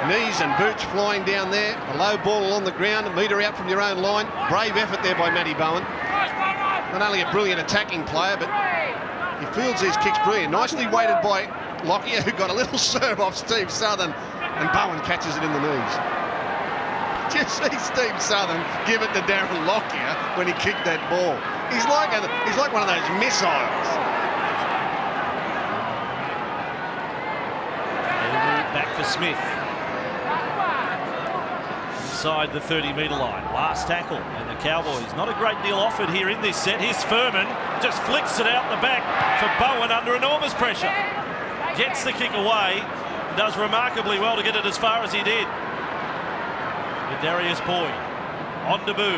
Knees and boots flying down there. A low ball along the ground, a metre out from your own line. Brave effort there by Matty Bowen. Not only a brilliant attacking player, but he fields these kicks brilliant. Nicely weighted by Lockyer, who got a little serve off Steve Southern, and Bowen catches it in the knees. Did you see Steve Southern give it to Darren Lockyer when he kicked that ball? He's like one of those missiles. Back for Smith. inside the 30-metre line. Last tackle, and the Cowboys not a great deal offered here in this set. Here's Furman, just flicks it out the back for Bowen under enormous pressure. Gets the kick away, does remarkably well to get it as far as he did. Darius Boyd on Deboo.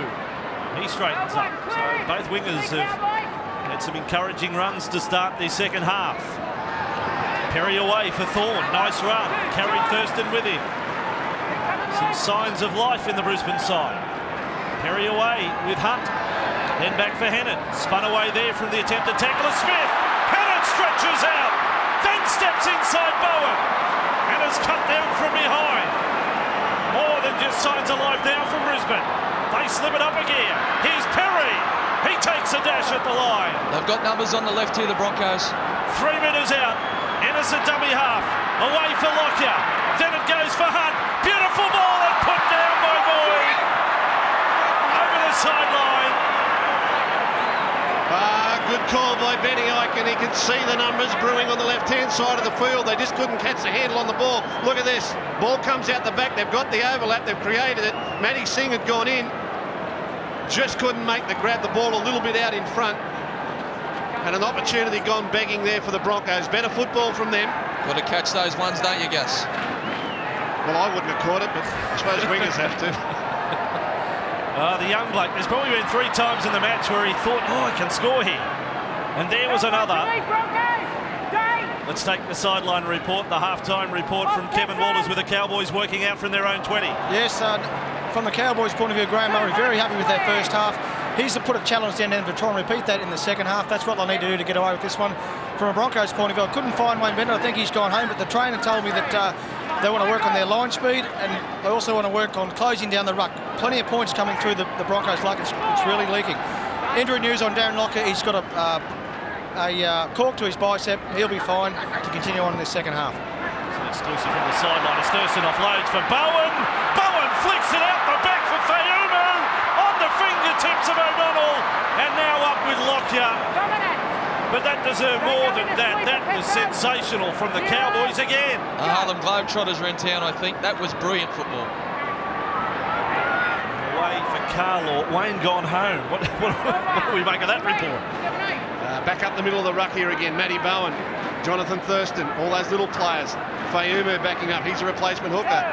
He straightens up. So both wingers have had some encouraging runs to start their second half. Perry away for Thorne. Nice run. Carried Thurston with him. Some signs of life in the Brisbane side. Perry away with Hunt. Then back for Hennett. Spun away there from the attempted tackle of Smith. Hennett stretches out. Then steps inside Bowen. And is cut down from behind. More than just signs of life now from Brisbane. They slip it up a gear. Here's Perry. He takes a dash at the line. They've got numbers on the left here, the Broncos. 3 metres out. Ennis a dummy half. Away for Lockyer. Then it goes for Hunt. Beautiful ball and put down by Boyd. Over the sideline. Good call by Benny Eichen. He could see the numbers brewing on the left-hand side of the field. They just couldn't catch the handle on the ball. Look at this. Ball comes out the back. They've got the overlap. They've created it. Matty Singh had gone in. Just couldn't make the grab. The ball a little bit out in front. And an opportunity gone begging there for the Broncos. Better football from them. Got to catch those ones, don't you, Gus? Well, I wouldn't have caught it, but I suppose wingers have to. The young bloke, there's probably been 3 times in the match where he thought, oh, I can score here. And there was another. Let's take the sideline report, the halftime report from Kevin Walters with the Cowboys working out from their own 20. Yes, from the Cowboys' point of view, Graham Murray very happy with their first half. He's to put a challenge down to them to try and repeat that in the second half. That's what they'll need to do to get away with this one. From a Broncos point of view, I couldn't find Wayne Bennett. I think he's gone home, but the trainer told me that they want to work on their line speed and they also want to work on closing down the ruck. Plenty of points coming through the Broncos luck. It's really leaking. Injury news on Darren Lockyer. He's got a cork to his bicep. He'll be fine to continue on in this second half. Exclusive from the sideline as Thurston offloads for Bowen. Bowen flicks it out the back for Fayumu on the fingertips of O'Donnell and now up with Lockyer. But that deserved more than that. That was sensational from the Cowboys again. The Harlem Globetrotters are in town, I think. That was brilliant football. Away for Carlaw. Wayne gone home. What do we make of that report? Back up the middle of the ruck here again. Matty Bowen, Jonathan Thurston, all those little players. Fayumu backing up. He's a replacement hooker.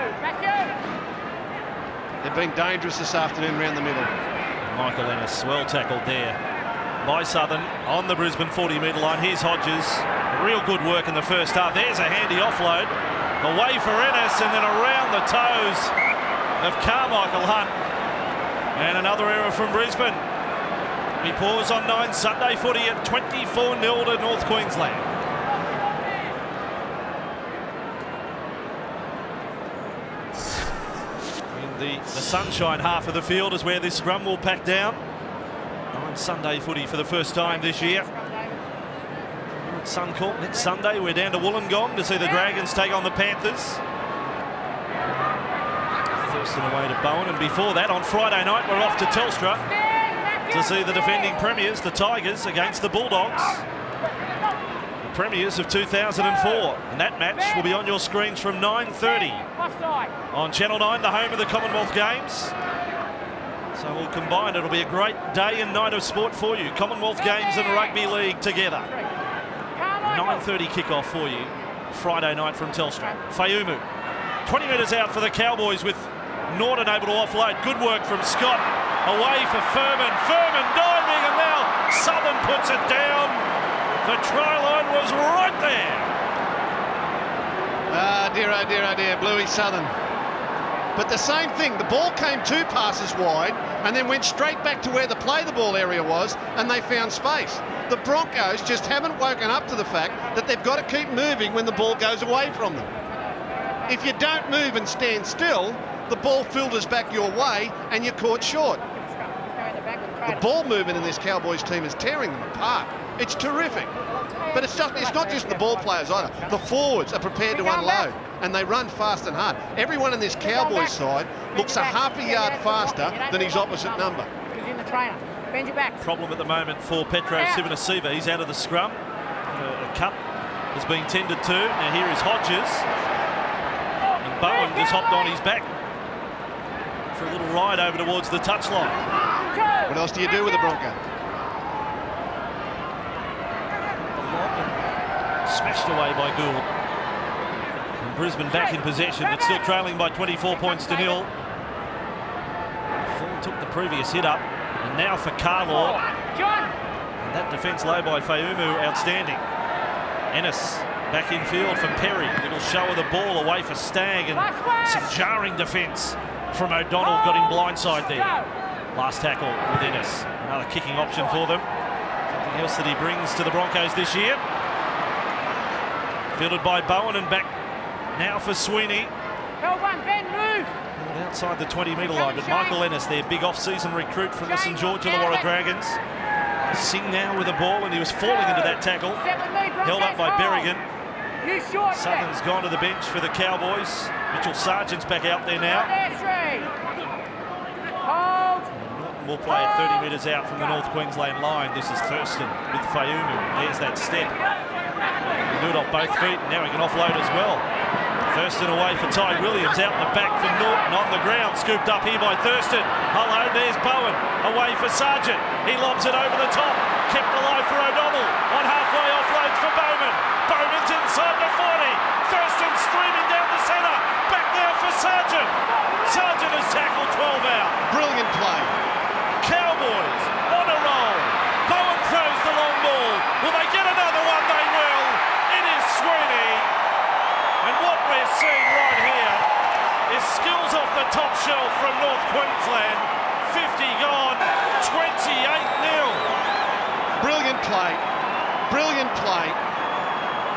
They've been dangerous this afternoon around the middle. Michael Ennis, well tackled there by Southern on the Brisbane 40-metre line. Here's Hodges. Real good work in the first half. There's a handy offload. Away for Ennis and then around the toes of Carmichael Hunt. And another error from Brisbane. We pause on 9 Sunday footy at 24-0 to North Queensland. In the sunshine half of the field is where this scrum will pack down. 9 Sunday footy for the first time this year. At Suncorp next Sunday, we're down to Wollongong to see the Dragons take on the Panthers. Thurston away to Bowen, and before that, on Friday night, we're off to Telstra to see the defending premiers, the Tigers, against the Bulldogs. The premiers of 2004. And that match will be on your screens from 9:30 on Channel 9, the home of the Commonwealth Games. So we'll combine. It'll be a great day and night of sport for you. Commonwealth Games and Rugby League together. 9:30 kickoff for you Friday night from Telstra. Fayumu, 20 metres out for the Cowboys with Norton able to offload. Good work from Scott. Away for Furman. Furman diving, and now Southern puts it down. The try line was right there. Ah, dear, oh dear, oh dear, Bluey Southern. But the same thing, the ball came 2 passes wide and then went straight back to where the play the ball area was, and they found space. The Broncos just haven't woken up to the fact that they've got to keep moving when the ball goes away from them. If you don't move and stand still, the ball filters back your way and you're caught short. The ball movement in this Cowboys team is tearing them apart. It's terrific. But it's not just the ball players either. The forwards are prepared to unload and they run fast and hard. Everyone in this Cowboys side looks a half a yard faster than his opposite number. Problem at the moment for Petro Sivanasiva. He's out of the scrum. A cup has been tended to. Now here is Hodges. And Bowen just hopped on his back for a little ride over towards the touchline. What else do you do with a Bronco? Smashed away by Gould. And Brisbane back in possession, but still trailing by 24 points to 0. Thorne took the previous hit up, and now for Carlaw. And that defence low by Fayumu, outstanding. Ennis back in field for Perry. Little show of the ball away for Stagg, and some jarring defence from O'Donnell. Got him blindside there. Last tackle with Ennis. Another kicking option for them. Something else that he brings to the Broncos this year. Fielded by Bowen and back now for Sweeney. Outside the 20-metre line, but Michael Ennis, their big off-season recruit from the St George Illawarra Dragons. Sing now with the ball, and he was falling into that tackle. Held up by Berrigan. Southern's gone to the bench for the Cowboys. Mitchell Sargent's back out there now. Norton will play at 30 metres out from the North Queensland line. This is Thurston with Fayumu. There's that step. He'll do it off both feet. Now he can offload as well. Thurston away for Ty Williams, out the back for Norton on the ground, scooped up here by Thurston. Hello, there's Bowen, away for Sargent. He lobs it over the top, kept alive for O'Donnell, on halfway offloads for Bowman. Bowman's inside the 40, Thurston streaming down the centre, back there for Sargent. Sargent has tackled 12 out. Brilliant play. Cowboys on a roll. Bowen throws the long ball. Will they get another one? They will. It is Sweeney. And what we're seeing right here is skills off the top shelf from North Queensland. 50 gone, 28-0. Brilliant play. Brilliant play.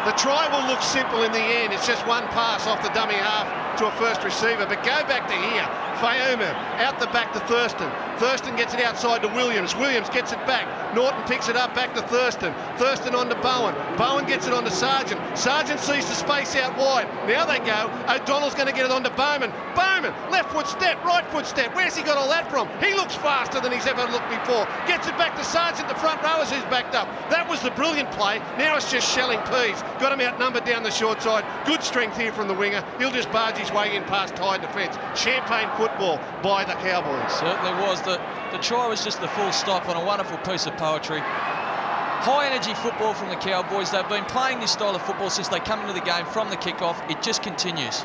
The try will look simple in the end. It's just one pass off the dummy half to a first receiver. But go back to here. Fayumu out the back to Thurston. Thurston gets it outside to Williams. Williams gets it back. Norton picks it up back to Thurston. Thurston on to Bowen. Bowen gets it on to Sargent. Sargent sees the space out wide. Now they go. O'Donnell's going to get it on to Bowman. Bowman, left foot step, right foot step. Where's he got all that from? He looks faster than he's ever looked before. Gets it back to Sargent, the front rowers who's backed up. That was the brilliant play. Now it's just shelling peas. Got him outnumbered down the short side. Good strength here from the winger. He'll just barge his way in past tight defence. Champagne football by the Cowboys. Certainly was. The try was just the full stop on a wonderful piece of poetry. High energy football from the Cowboys. They've been playing this style of football since they come into the game from the kickoff. It just continues.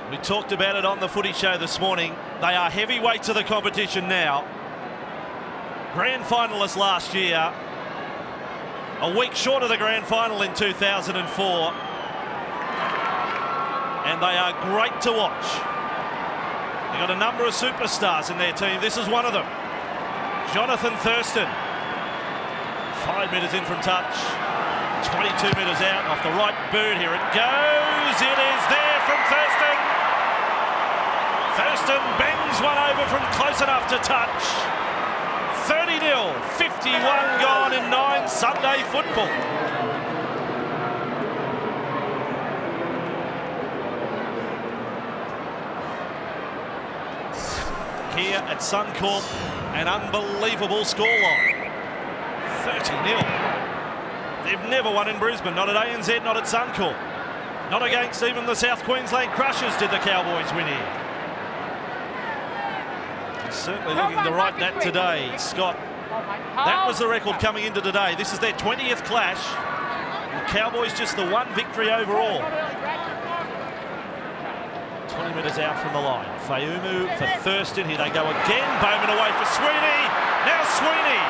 We talked about it on the footy show this morning. They are heavyweights of the competition now. Grand finalists last year. A week short of the grand final in 2004. And they are great to watch. They've got a number of superstars in their team. This is one of them. Jonathan Thurston. 5 metres in from touch. 22 metres out off the right boot. Here it goes. It is there from Thurston. Thurston bangs one over from close enough to touch. 30-0. 51 gone in 9 Sunday football. Here at Suncorp, an unbelievable scoreline. 30-0. They've never won in Brisbane, not at ANZ, not at Suncorp. Not against even the South Queensland Crushers did the Cowboys win here. He's certainly looking to write that today, Scott. That was the record coming into today. This is their 20th clash. The Cowboys just the one victory overall. 20 metres out from the line. Fayumu for Thurston. Here they go again. Bowman away for Sweeney. Now Sweeney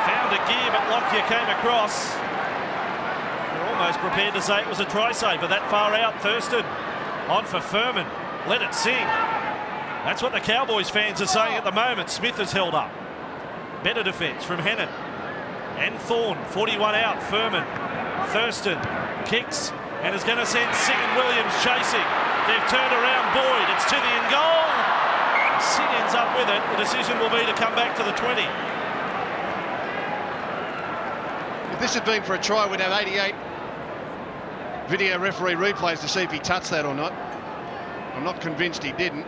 found a gear, but Lockyer came across. They're almost prepared to say it was a try save, but that far out. Thurston on for Furman. Let it sing. That's what the Cowboys fans are saying at the moment. Smith is held up. Better defence from Hennon. And Thorne, 41 out. Furman. Thurston kicks and is going to send Sing and Williams chasing. They've turned around Boyd. It's to the end goal. Sing ends up with it. The decision will be to come back to the 20. If this had been for a try, we'd have 88 video referee replays to see if he touched that or not. I'm not convinced he didn't.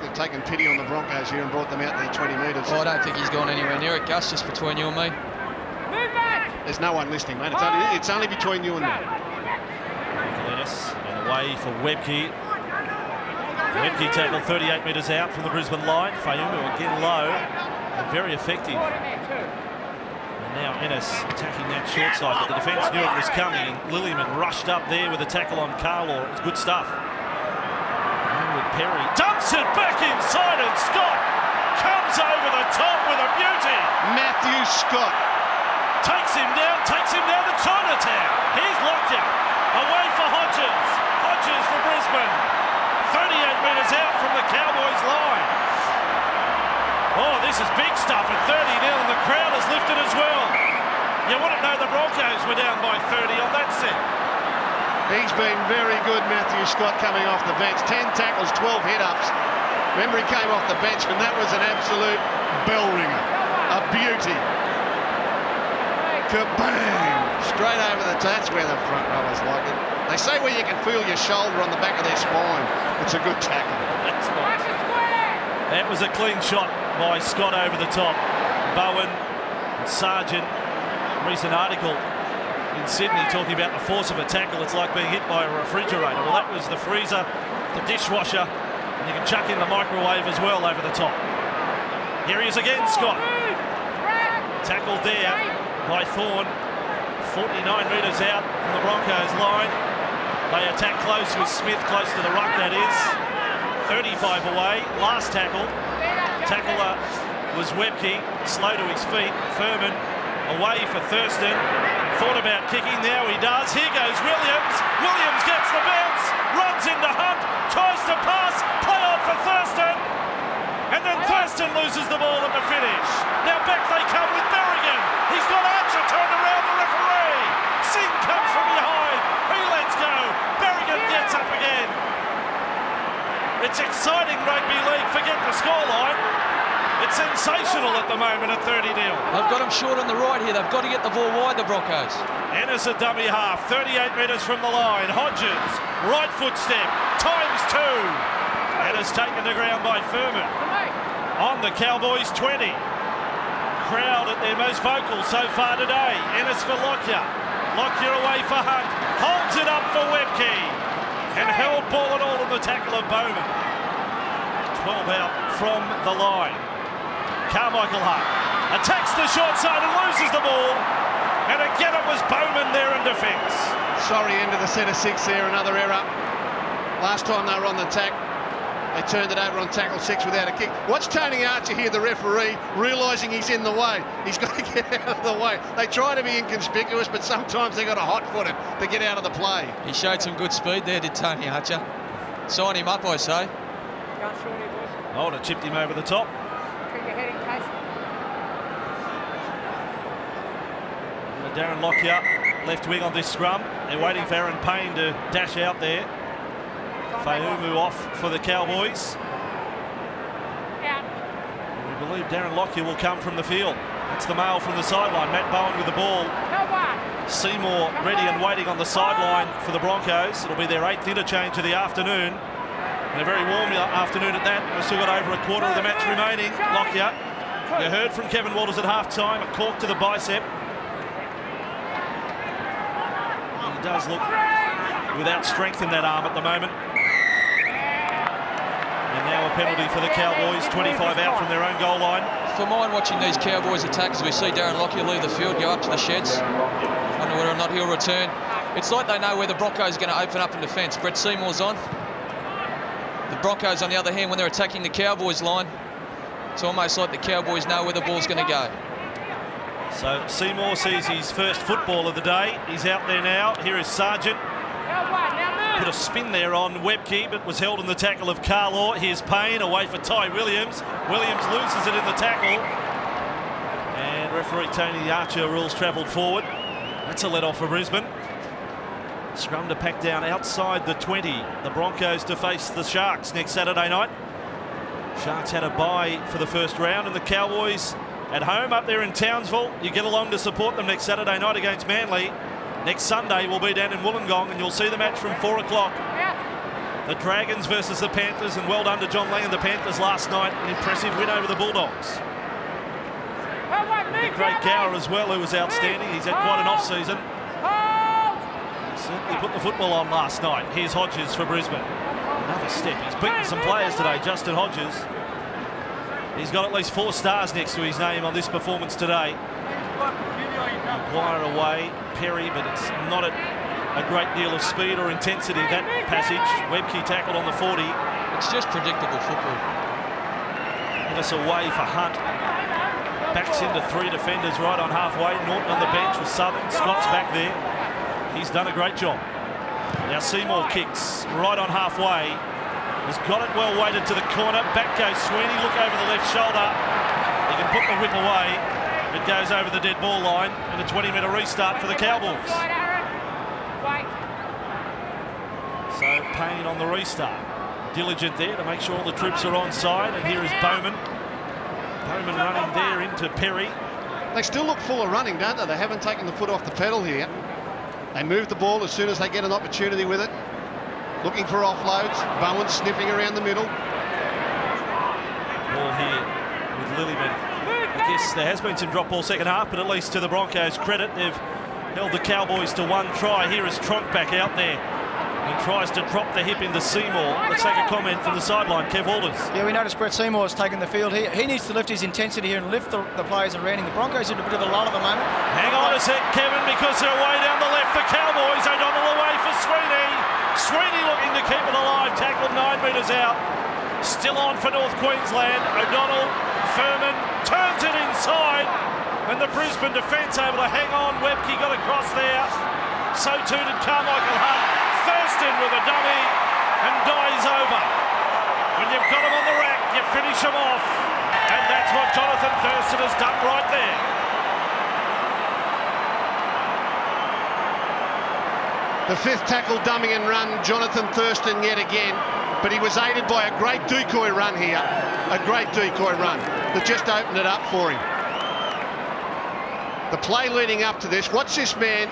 They've taken pity on the Broncos here and brought them out there 20 metres. Oh, I don't think he's gone anywhere near it, Gus, just between you and me. There's no one listening, mate. It's only between you and me. Lennis and away for Webke. Webke tackle 38 metres out from the Brisbane line. Fayumu again low and very effective. And now Ennis attacking that short side, but the defence knew it was coming, and Lilliman rushed up there with a tackle on Carlaw. It was good stuff. With Perry dumps it back inside, and Scott comes over the top with a beauty. Matthew Scott takes him down to Chinatown. Here's Lockyer away for Hodges. Hodges for Brisbane. 38 metres out from the Cowboys line. Oh, this is big stuff at 30-0, and the crowd has lifted as well. You wouldn't know the Broncos were down by 30 on that set. He's been very good, Matthew Scott, coming off the bench. 10 tackles, 12 hit-ups. Remember, he came off the bench, and that was an absolute bell ringer. A beauty. Kabang! Straight over the top. That's where the front rowers like it. They say where you can feel your shoulder on the back of their spine. It's a good tackle. That's nice. That was a clean shot by Scott over the top. Bowen and Sargent. Recent article in Sydney talking about the force of a tackle. It's like being hit by a refrigerator. Well, that was the freezer, the dishwasher, and you can chuck in the microwave as well over the top. Here he is again, Scott. Tackled there by Thorne. 49 metres out from the Broncos line. They attack close with Smith, close to the ruck, that is. 35 away. Last tackle. Tackler was Webke, slow to his feet. Furman away for Thurston. Thought about kicking, now he does. Here goes Williams. Williams gets the bounce, runs into Hunt, tries to pass, play on for Thurston. And then Thurston loses the ball at the finish. Now back they come with Berrigan. He's got Archer turned around the referee. Singh comes from behind. He lets go. Berrigan gets up again. It's exciting rugby league. Forget the scoreline. It's sensational at the moment at 30-0. They've got him short on the right here. They've got to get the ball wide, the Broncos. Ennis a dummy half, 38 metres from the line. Hodges, right foot step, times two. Ennis taken to ground by Furman. On the Cowboys 20. Crowd at their most vocal so far today. Ennis for Lockyer. Lockyer away for Hunt. Holds it up for Webke. And held ball and all in the tackle of Bowman. 12 out from the line. Carmichael Hunt attacks the short side and loses the ball. And again it was Bowman there in defence. Sorry, end of the set of six there, another error. Last time they were on the tack, they turned it over on tackle 6 without a kick. Watch Tony Archer here, the referee, realising he's in the way. He's got to get out of the way. They try to be inconspicuous, but sometimes they've got to hot-foot it to get out of the play. He showed some good speed there, did Tony Archer. Sign him up, I say. Holder chipped him over the top. Keep your head in case. Darren Lockyer, left wing on this scrum. They're waiting for Aaron Payne to dash out there. Fayumu off for the Cowboys. We believe Darren Lockyer will come from the field. That's the mail from the sideline. Matt Bowen with the ball. Seymour ready and waiting on the sideline for the Broncos. It'll be their 8th interchange of the afternoon. And a very warm afternoon at that. We've still got over a quarter of the match remaining. Lockyer. You heard from Kevin Walters at half-time. A cork to the bicep. He does look without strength in that arm at the moment. And now a penalty for the Cowboys. 25 out from their own goal line. For mine, watching these Cowboys attacks, as we see Darren Lockyer leave the field, go up to the sheds. Wonder whether or not he'll return. It's like they know where the Broncos are going to open up in defence. Brett Seymour's on. The Broncos, on the other hand, when they're attacking the Cowboys line, it's almost like the Cowboys know where the ball's going to go. So Seymour sees his first football of the day. He's out there now. Here is Sargent. Put a spin there on Webke, but was held in the tackle of Carlaw. Here's Payne away for Ty Williams. Williams loses it in the tackle. And referee Tony Archer rules travelled forward. That's a let-off for Brisbane. Scrum to pack down outside the 20. The Broncos to face the Sharks next Saturday night. Sharks had a bye for the first round, and the Cowboys at home up there in Townsville. You get along to support them next Saturday night against Manly. Next Sunday we'll be down in Wollongong, and you'll see the match from 4 o'clock. The Dragons versus the Panthers, and well done to John Lang and the Panthers last night. An impressive win over the Bulldogs. And Craig Gower as well, who was outstanding. He's had quite an off-season. He certainly put the football on last night. Here's Hodges for Brisbane. Another step. He's beaten some players today, Justin Hodges. He's got at least 4 stars next to his name on this performance today. Maguire away, Perry, but it's not at a great deal of speed or intensity, that passage. Webke tackled on the 40. It's just predictable football. And it's away for Hunt. Backs into 3 defenders right on halfway. Norton on the bench with Southern. Scott's back there. He's done a great job. Now Seymour kicks right on halfway. Has got it well weighted to the corner. Back goes Sweeney. Look over the left shoulder. He can put the whip away. It goes over the dead ball line, and a 20-metre restart for the Cowboys. So Payne on the restart. Diligent there to make sure all the troops are on side, and here is Bowman. Bowman running there into Perry. They still look full of running, don't they? They haven't taken the foot off the pedal here. They move the ball as soon as they get an opportunity with it. Looking for offloads. Bowen sniffing around the middle. Ball here with Lillyman. I guess there has been some drop ball second half, but at least to the Broncos' credit, they've held the Cowboys to 1 try. Here is Tronk back out there. He tries to drop the hip into Seymour. Let's take a comment from the sideline. Kev Walters. Yeah, we noticed Brett Seymour has taken the field here. He needs to lift his intensity here and lift the players around him. The Broncos in a bit of a lull at the moment. Hang on a sec, Kevin, because they're way down the left for Cowboys. O'Donnell away for Sweeney. Sweeney looking to keep it alive. Tackled 9 metres out. Still on for North Queensland. O'Donnell, Furman turns it inside. And the Brisbane defence able to hang on. Webke got across there. So too did Carmichael Hunt. Thurston with a dummy and dies over. When you've got him on the rack, you finish him off. And that's what Jonathan Thurston has done right there. The 5th tackle, dummy and run, Jonathan Thurston yet again. But he was aided by a great decoy run here. A great decoy run that just opened it up for him. The play leading up to this, watch this man,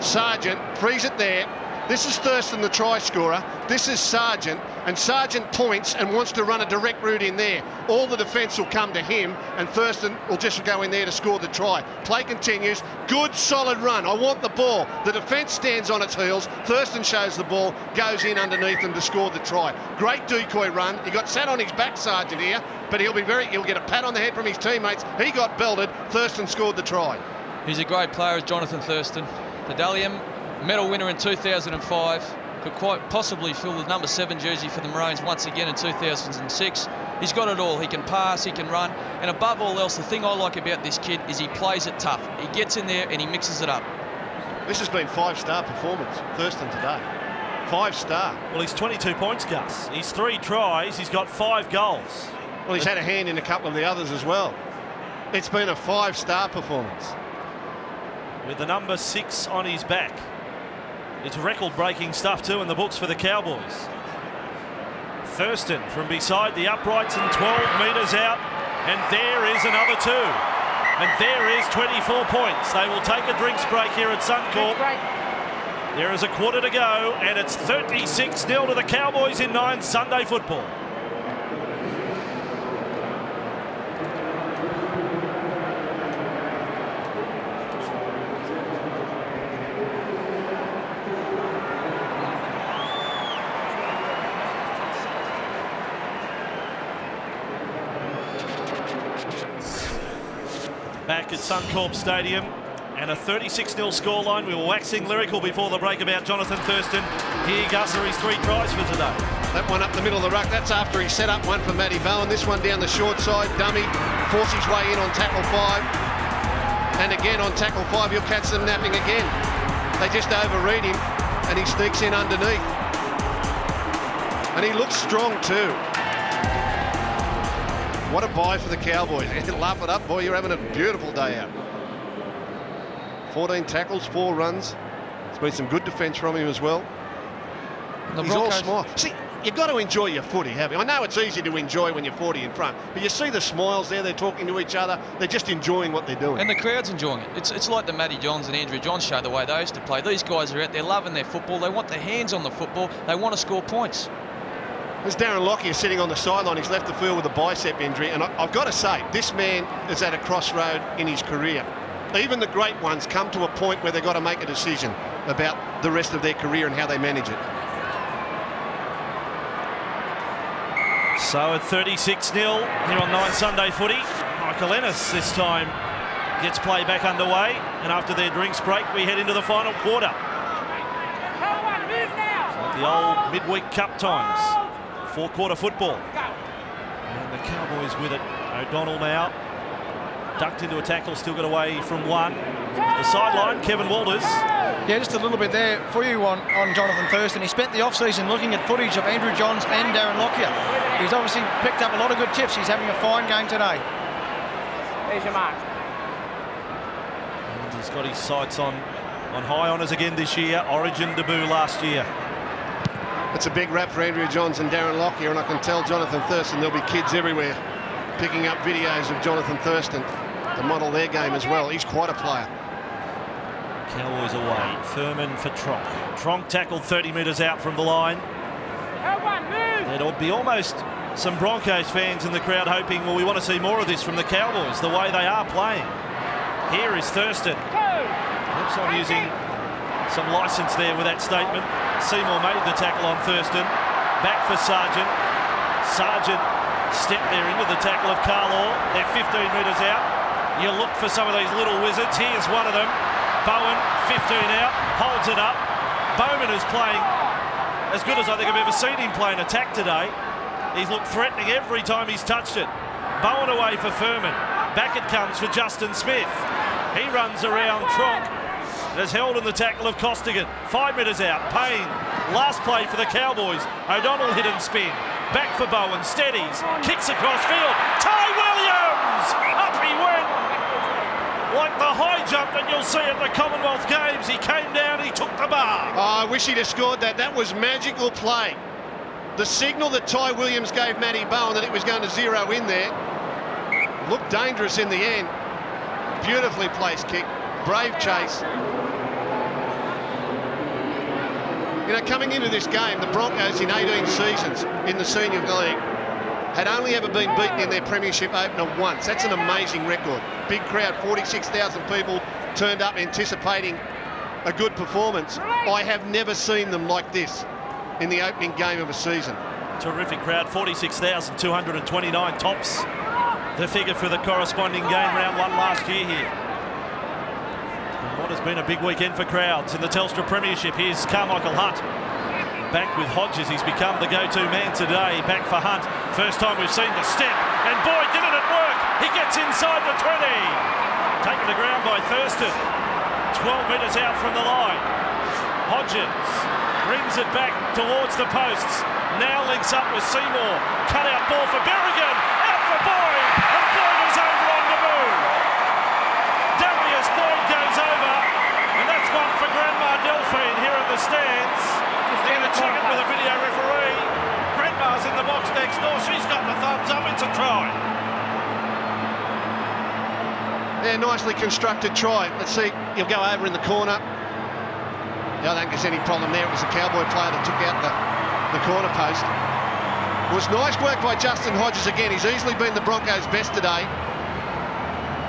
Sargent, frees it there. This is Thurston, the try scorer. This is Sargent, and Sargent points and wants to run a direct route in there. All the defence will come to him, and Thurston will just go in there to score the try. Play continues. Good, solid run. I want the ball. The defence stands on its heels. Thurston shows the ball, goes in underneath him to score the try. Great decoy run. He got sat on his back, Sargent here, but he'll get a pat on the head from his teammates. He got belted. Thurston scored the try. He's a great player, is Jonathan Thurston. The Dalian medal winner in 2005, could quite possibly fill the number 7 jersey for the Maroons once again in 2006. He's got it all. He can pass, he can run, and above all else, the thing I like about this kid is he plays it tough. He gets in there and he mixes it up. This has been 5-star performance, Thurston today. 5-star. Well, he's 22 points, Gus. He's 3 tries, he's got 5 goals. Well, he's had a hand in a couple of the others as well. It's been a 5-star performance. With the number 6 on his back. It's record-breaking stuff too in the books for the Cowboys. Thurston from beside the uprights and 12 metres out, and there is another 2. And there is 24 points. They will take a drinks break here at Suncorp. There is a quarter to go, and it's 36-0 to the Cowboys in 9 Sunday football. Back at Suncorp Stadium, and a 36-0 scoreline. We were waxing lyrical before the break about Jonathan Thurston. Here, Gus, are his 3 tries for today. That one up the middle of the ruck, that's after he set up one for Matty Bowen. This one down the short side, dummy, force his way in on tackle 5. And again on tackle 5, you'll catch them napping again. They just overread him, and he sneaks in underneath. And he looks strong too. What a buy for the Cowboys. Laugh it up, boy, you're having a beautiful day out. 14 tackles, 4 runs. There's been some good defence from him as well. He's all smile. See, you've got to enjoy your footy, haven't you? I know it's easy to enjoy when you're 40 in front, but you see the smiles there, they're talking to each other, they're just enjoying what they're doing. And the crowd's enjoying it. It's like the Matty Johns and Andrew Johns show, the way they used to play. These guys are out there loving their football. They want their hands on the football. They want to score points. There's Darren Lockyer sitting on the sideline. He's left the field with a bicep injury, and I've got to say, this man is at a crossroad in his career. Even the great ones come to a point where they've got to make a decision about the rest of their career and how they manage it. So at 36-0 here on 9 Sunday Footy, Michael Ennis this time gets play back underway, and after their drinks break we head into the final quarter. So the old midweek cup times, 4-quarter football. And the Cowboys with it. O'Donnell now ducked into a tackle, still got away from one. The sideline, Kevin Walters. Yeah, just a little bit there for you on Jonathan Thurston. He spent the off-season looking at footage of Andrew Johns and Darren Lockyer. He's obviously picked up a lot of good tips. He's having a fine game today. There's your mark. And he's got his sights on high honours again this year. Origin debut last year. It's a big rap for Andrew Johns and Darren Lockyer, and I can tell Jonathan Thurston there'll be kids everywhere picking up videos of Jonathan Thurston to model their game as well. He's quite a player. Cowboys away. Furman for Tronk. Tronk tackled 30 metres out from the line. There'll be almost some Broncos fans in the crowd hoping, well, we want to see more of this from the Cowboys, the way they are playing. Here is Thurston. Perhaps on using some licence there with that statement. Seymour made the tackle on Thurston. Back for Sargent. Sargent stepped there into the tackle of Carlaw. They're 15 metres out. You look for some of these little wizards. Here's one of them. Bowen, 15 out, holds it up. Bowman is playing as good as I think I've ever seen him play an attack today. He's looked threatening every time he's touched it. Bowen away for Furman. Back it comes for Justin Smith. He runs around Tronk. Has held in the tackle of Costigan. 5 metres out. Payne. Last play for the Cowboys. O'Donnell hit and spin. Back for Bowen. Steadies. Kicks across field. Ty Williams! Up he went. Like the high jump that you'll see at the Commonwealth Games. He came down, he took the bar. Oh, I wish he'd have scored that. That was magical play. The signal that Ty Williams gave Matty Bowen that it was going to zero in there looked dangerous in the end. Beautifully placed kick. Brave chase. You know, coming into this game, the Broncos in 18 seasons in the Senior League had only ever been beaten in their premiership opener once. That's an amazing record. Big crowd, 46,000 people turned up anticipating a good performance. I have never seen them like this in the opening game of a season. Terrific crowd, 46,229 tops the figure for the corresponding game, round 1 last year here. And what has been a big weekend for crowds in the Telstra Premiership. Here's Carmichael Hunt. Back with Hodges, he's become the go-to man today. Back for Hunt. First time we've seen the step, and boy, didn't it work! He gets inside the 20. Taken to ground by Thurston. 12 metres out from the line. Hodges brings it back towards the posts. Now links up with Seymour. Cut out ball for Berrigan. Out for Boyd, and Boyd is over on debut. Darius Boyd goes over, and that's one for Grandma Delphine here in the stands. They're going to check it with a video referee. Grandma's in the box next door. She's got the thumbs up. It's a try. Yeah, nicely constructed try. Let's see. He'll go over in the corner. Yeah, I don't think there's any problem there. It was a Cowboy player that took out the corner post. It was nice work by Justin Hodges again. He's easily been the Broncos' best today.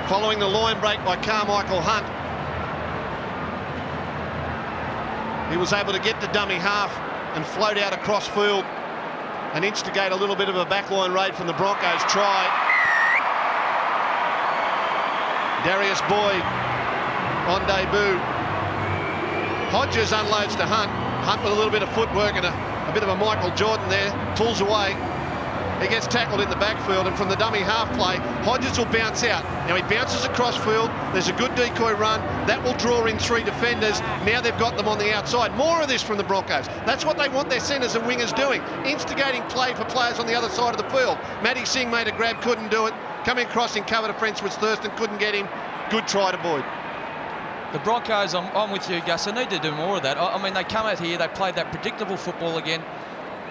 Following the line break by Carmichael Hunt. He was able to get the dummy half and float out across field and instigate a little bit of a backline raid from the Broncos. Try. Darius Boyd on debut. Hodges unloads to Hunt. Hunt with a little bit of footwork and a bit of a Michael Jordan there. Pulls away. He gets tackled in the backfield, and from the dummy half play, Hodges will bounce out. Now he bounces across field. There's a good decoy run. That will draw in 3 defenders. Now they've got them on the outside. More of this from the Broncos. That's what they want their centres and wingers doing. Instigating play for players on the other side of the field. Matty Singh made a grab, couldn't do it. Coming across in cover defence was Thurston, couldn't get him. Good try to Boyd. The Broncos, I'm with you, Gus. They need to do more of that. I mean, they come out here, they played that predictable football again.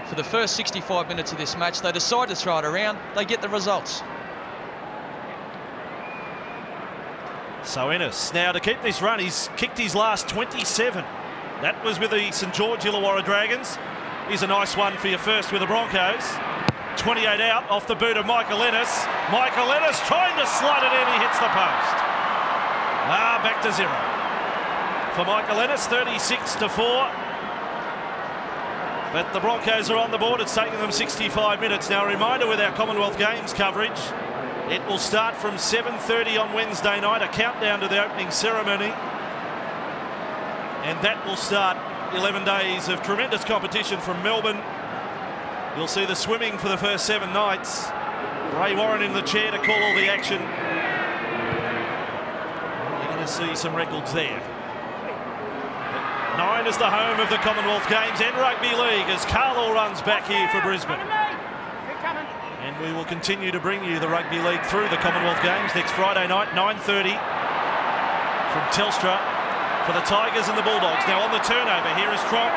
For the first 65 minutes of this match, they decide to throw it around. They get the results. So Ennis now to keep this run. He's kicked his last 27. That was with the St George Illawarra Dragons. Here's a nice one for your first with the Broncos. 28 out off the boot of Michael Ennis. Michael Ennis trying to slide it in. He hits the post. Back to 0. For Michael Ennis, 36-4. But the Broncos are on the board. It's taken them 65 minutes. Now, a reminder with our Commonwealth Games coverage, it will start from 7:30 on Wednesday night, a countdown to the opening ceremony. And that will start 11 days of tremendous competition from Melbourne. You'll see the swimming for the first 7 nights. Ray Warren in the chair to call all the action. You're going to see some records there. 9 is the home of the Commonwealth Games and Rugby League as Carlo runs back here for Brisbane. And we will continue to bring you the Rugby League through the Commonwealth Games next Friday night, 9:30 from Telstra for the Tigers and the Bulldogs. Now on the turnover, here is Tronk.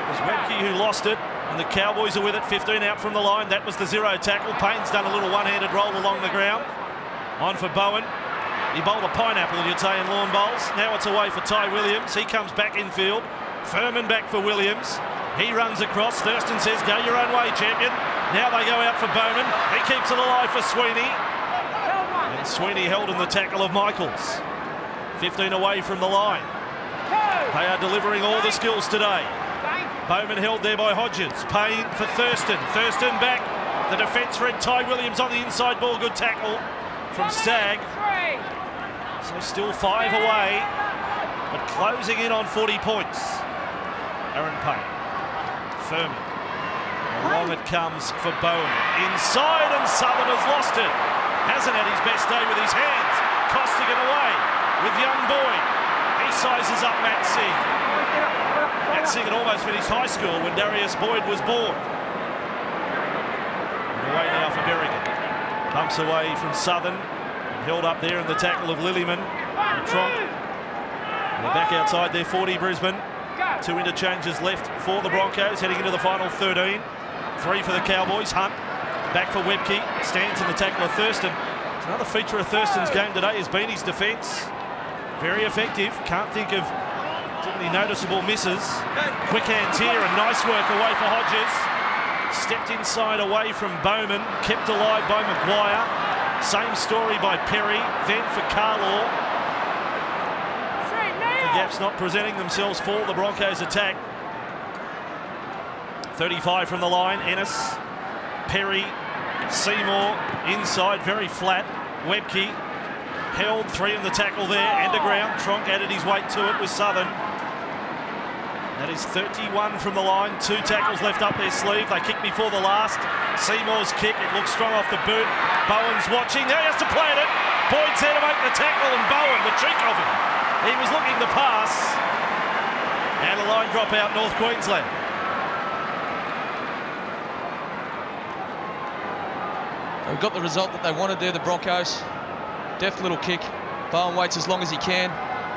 It was Webke who lost it, and the Cowboys are with it, 15 out from the line. That was the 0 tackle. Payne's done a little one-handed roll along the ground. On for Bowen. He bowled a pineapple, you'd say, in lawn bowls. Now it's away for Ty Williams. He comes back infield. Furman back for Williams. He runs across. Thurston says, go your own way, champion. Now they go out for Bowman. He keeps it alive for Sweeney. And Sweeney held in the tackle of Michaels. 15 away from the line. They are delivering all the skills today. Bowman held there by Hodges. Payne for Thurston. Thurston back. The defence read Ty Williams on the inside ball. Good tackle from Stagg. So still 5 away, but closing in on 40 points. Aaron Payne. Furman. Along it comes for Bowen. Inside, and Southern has lost it. Hasn't had his best day with his hands. Costigan away with young Boyd. He sizes up Matt Singh. Matt Singh had almost finished high school when Darius Boyd was born. And away now for Berrigan. Pumps away from Southern. Held up there in the tackle of Lillyman and Tronk. They're back outside their 40, Brisbane. 2 interchanges left for the Broncos, heading into the final 13. 3 for the Cowboys. Hunt back for Webke. Stands in the tackle of Thurston. Another feature of Thurston's game today has been his defence. Very effective. Can't think of too many noticeable misses. Quick hands here and nice work away for Hodges. Stepped inside away from Bowman. Kept alive by Maguire. Same story by Perry, then for Carlaw. The gaps not presenting themselves for the Broncos attack. 35 from the line, Ennis, Perry, Seymour, inside, very flat. Webke held 3 in the tackle there, underground. Tronk added his weight to it with Southern. That is 31 from the line, 2 tackles left up their sleeve. They kick before the last. Seymour's kick, it looks strong off the boot. Bowen's watching, now he has to plant it. Boyd's there to make the tackle, and Bowen, the cheek of him. He was looking to pass. And a line drop out, North Queensland. They've got the result that they wanted there, the Broncos. Deft little kick. Bowen waits as long as he can.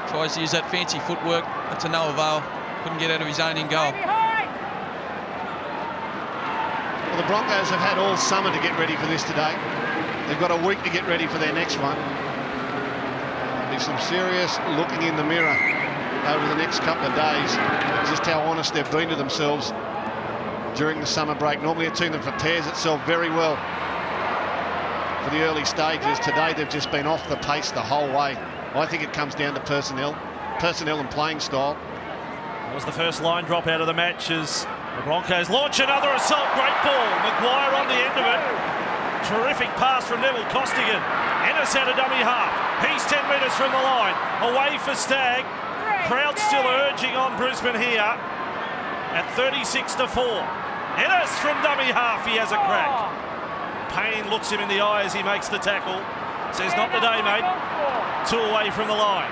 Tries to use that fancy footwork. That's to no avail. Couldn't get out of his own in goal. Well, the Broncos have had all summer to get ready for this today. They've got a week to get ready for their next one. There'll be some serious looking in the mirror over the next couple of days. Just how honest they've been to themselves during the summer break. Normally a team that prepares itself very well for the early stages. Today they've just been off the pace the whole way. I think it comes down to personnel and playing style. That was the first line drop out of the match as the Broncos launch another assault. Great ball. Maguire on the end of it. Terrific pass from Neville Costigan. Ennis had a dummy half. He's 10 metres from the line. Away for Stagg. Crowd still urging on Brisbane here at 36-4. Ennis from dummy half. He has a crack. Payne looks him in the eye as he makes the tackle. Says, not today, mate. 2 away from the line.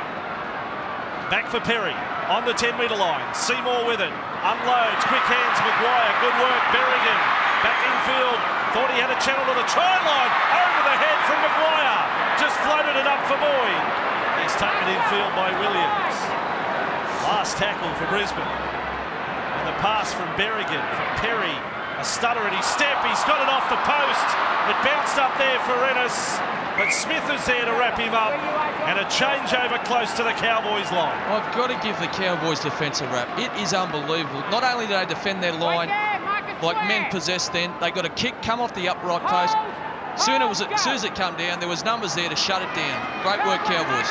Back for Perry. On the 10-metre line. Seymour with it. Unloads. Quick hands. Maguire. Good work. Berrigan. Back infield. Thought he had a channel to the try line. Over the head from Maguire. Just floated it up for Boyd. He's taken infield by Williams. Last tackle for Brisbane. And the pass from Berrigan for Perry. A stutter at his step. He's got it off the post. It bounced up there for Ennis. But Smith is there to wrap him up. And a changeover close to the Cowboys line. I've got to give the Cowboys defence a rap. It is unbelievable. Not only do they defend their line like men possess then, they got a kick, come off the upright post. As soon as it come down, there was numbers there to shut it down. Great work, Cowboys.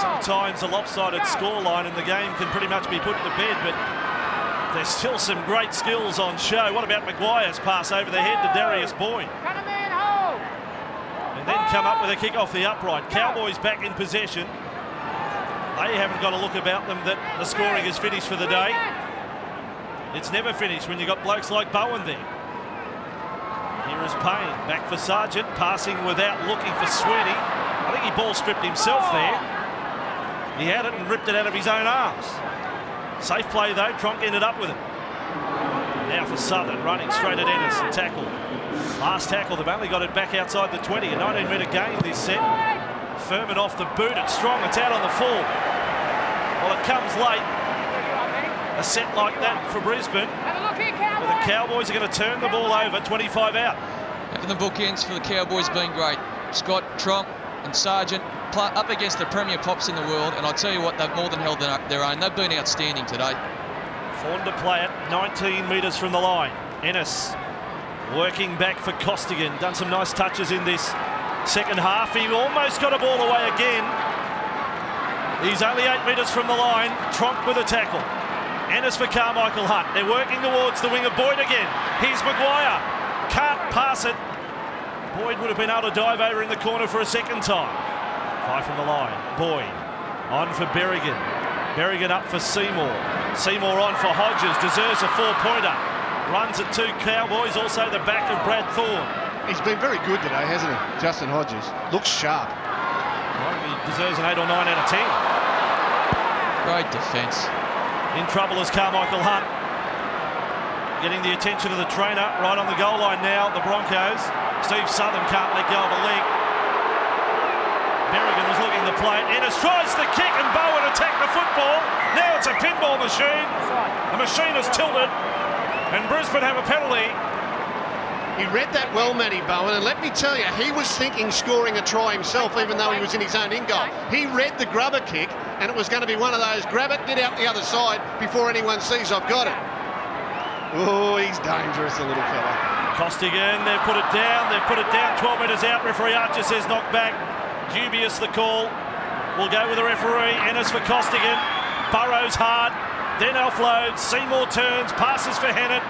Sometimes a lopsided scoreline and the game can pretty much be put to bed, but there's still some great skills on show. What about Maguire's pass over the head to Darius Boyd? And then come up with a kick off the upright. Cowboys back in possession. They haven't got a look about them that the scoring is finished for the day. It's never finished when you've got blokes like Bowen there. Here is Payne, back for Sargent, passing without looking for Sweeney. I think he ball stripped himself there. He had it and ripped it out of his own arms. Safe play though, Tronk ended up with it. Now for Southern, running straight at Ennis and tackle. Last tackle, they've only got it back outside the 20. A 19-metre gain this set. Furman off the boot, it's strong, it's out on the full. Well, it comes late. A set like that for Brisbane. But the Cowboys are going to turn the ball over, 25 out. Having the bookends for the Cowboys been great. Scott, Tronk and Sargent up against the premier pops in the world, and I tell you what, they've more than held their own. They've been outstanding today. Fawn to play it, 19 metres from the line. Ennis working back for Costigan. Done some nice touches in this second half. He almost got a ball away again. He's only 8 metres from the line. Tronk with a tackle. Ennis for Carmichael Hunt. They're working towards the wing of Boyd again. Here's Maguire. Can't pass it. Boyd would have been able to dive over in the corner for a second time. 5 from the line. Boyd on for Berrigan. Berrigan up for Seymour. Seymour on for Hodges. Deserves a 4-pointer. Runs at 2 Cowboys. Also the back of Brad Thorne. He's been very good today, hasn't he? Justin Hodges. Looks sharp. Well, he deserves an 8 or 9 out of 10. Great defence. In trouble is Carmichael Hunt. Getting the attention of the trainer right on the goal line now, the Broncos. Steve Southern can't let go of a leg. Berrigan was looking to play it. Ennis tries the kick and Bowen attacked the football. Now it's a pinball machine. The machine is tilted and Brisbane have a penalty. He read that well, Matty Bowen, and let me tell you, he was thinking scoring a try himself, even though he was in his own in-goal. He read the grubber kick, and it was going to be one of those, grab it, get out the other side before anyone sees I've got it. Oh, he's dangerous, the little fella. Costigan, they've put it down, 12 metres out. Referee Archer says knock back. Dubious the call. We'll go with the referee. Ennis for Costigan. Burrows hard, then offloads. Seymour turns, passes for Hennett.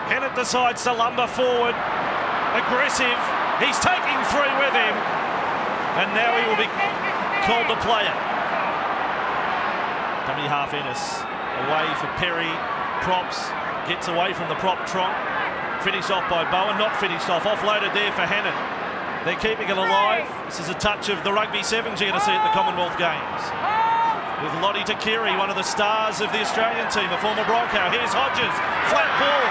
Hennett decides to lumber forward. Aggressive. He's taking 3 with him. And now he will be called to play it. Dummy half Ennis. Away for Perry. Props. Gets away from the prop Tronk. Finished off by Bowen. Not finished off. Offloaded there for Hennett. They're keeping it alive. This is a touch of the Rugby Sevens you're going to see at the Commonwealth Games. With Lottie Takiri, one of the stars of the Australian team, a former Bronco. Here's Hodges. Flat ball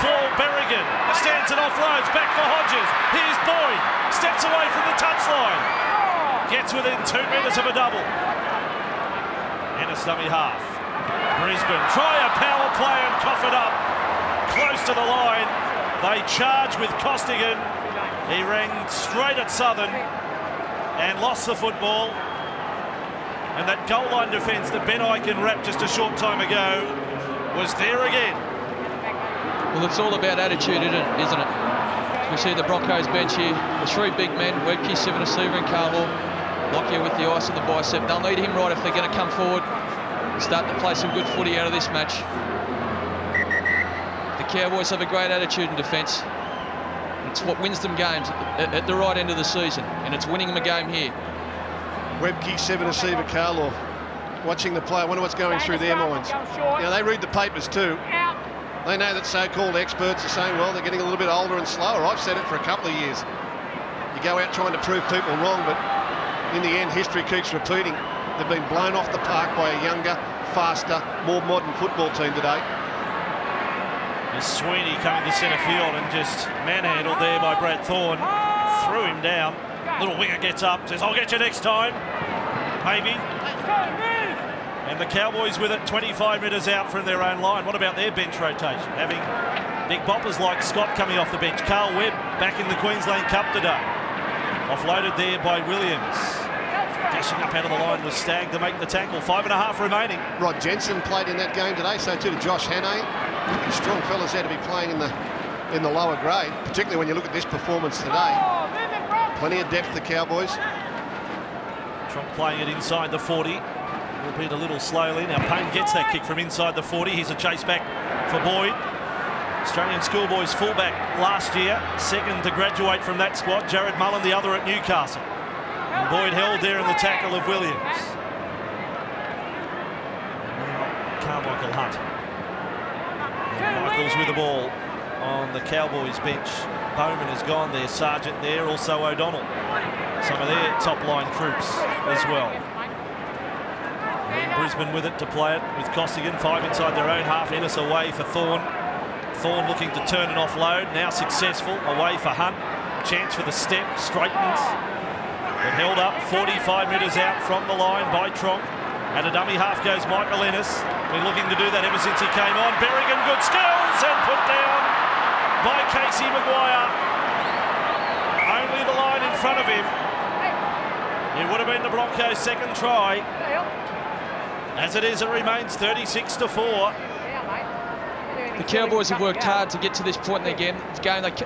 for Berrigan. Stands and offloads. Back for Hodges. Here's Boyd. Steps away from the touchline. Gets within 2 metres of a double. Ennis dummy half. Brisbane try a power play and cough it up. Close to the line. They charge with Costigan. He rang straight at Southern and lost the football. And that goal line defence that Ben Ikin wrapped just a short time ago was there again. Well, it's all about attitude, isn't it? We see the Broncos bench here. The 3 big men, Webke, Sivanasiva and Carlo. Lockyer with the ice on the bicep. They'll need him right if they're going to come forward and start to play some good footy out of this match. The Cowboys have a great attitude in defence. It's what wins them games at the right end of the season, and it's winning them a game here. Webke, Sivanasiva, Carlo. Watching the play, I wonder what's going through their minds. You know, they read the papers too. They know that so-called experts are saying, well, they're getting a little bit older and slower. I've said it for a couple of years. You go out trying to prove people wrong, but in the end, history keeps repeating. They've been blown off the park by a younger, faster, more modern football team today. There's Sweeney coming to centre field and just manhandled there by Brad Thorne. Threw him down. Little winger gets up, says, I'll get you next time. Maybe. And the Cowboys with it, 25 metres out from their own line. What about their bench rotation? Having big boppers like Scott coming off the bench. Carl Webb back in the Queensland Cup today. Offloaded there by Williams. Dashing up out of the line was Stagg to make the tackle. 5.5 remaining. Rod Jensen played in that game today, so too did Josh Hannay. Strong fellas there to be playing in the lower grade, particularly when you look at this performance today. Plenty of depth, the Cowboys. Tronk playing it inside the 40. Albeit a little slowly. Now Payne gets that kick from inside the 40. Here's a chase back for Boyd. Australian schoolboys fullback last year, second to graduate from that squad. Jared Mullen, the other at Newcastle. And Boyd held there in the tackle of Williams. And now Carmichael Hunt. And Michaels with the ball on the Cowboys bench. Bowman has gone there, Sargent there, also O'Donnell. Some of their top line troops as well. And Brisbane with it to play it with Costigan. 5 inside their own half. Ennis away for Thorne. Thorne looking to turn and offload. Now successful. Away for Hunt. Chance for the step. Straightens. But held up 45 metres out from the line by Tronk. At a dummy half goes Michael Ennis. Been looking to do that ever since he came on. Berrigan, good skills, and put down by Casey Maguire. Only the line in front of him. It would have been the Broncos' second try. As it is, it remains 36-4. The Cowboys have worked hard to get to this point in the game.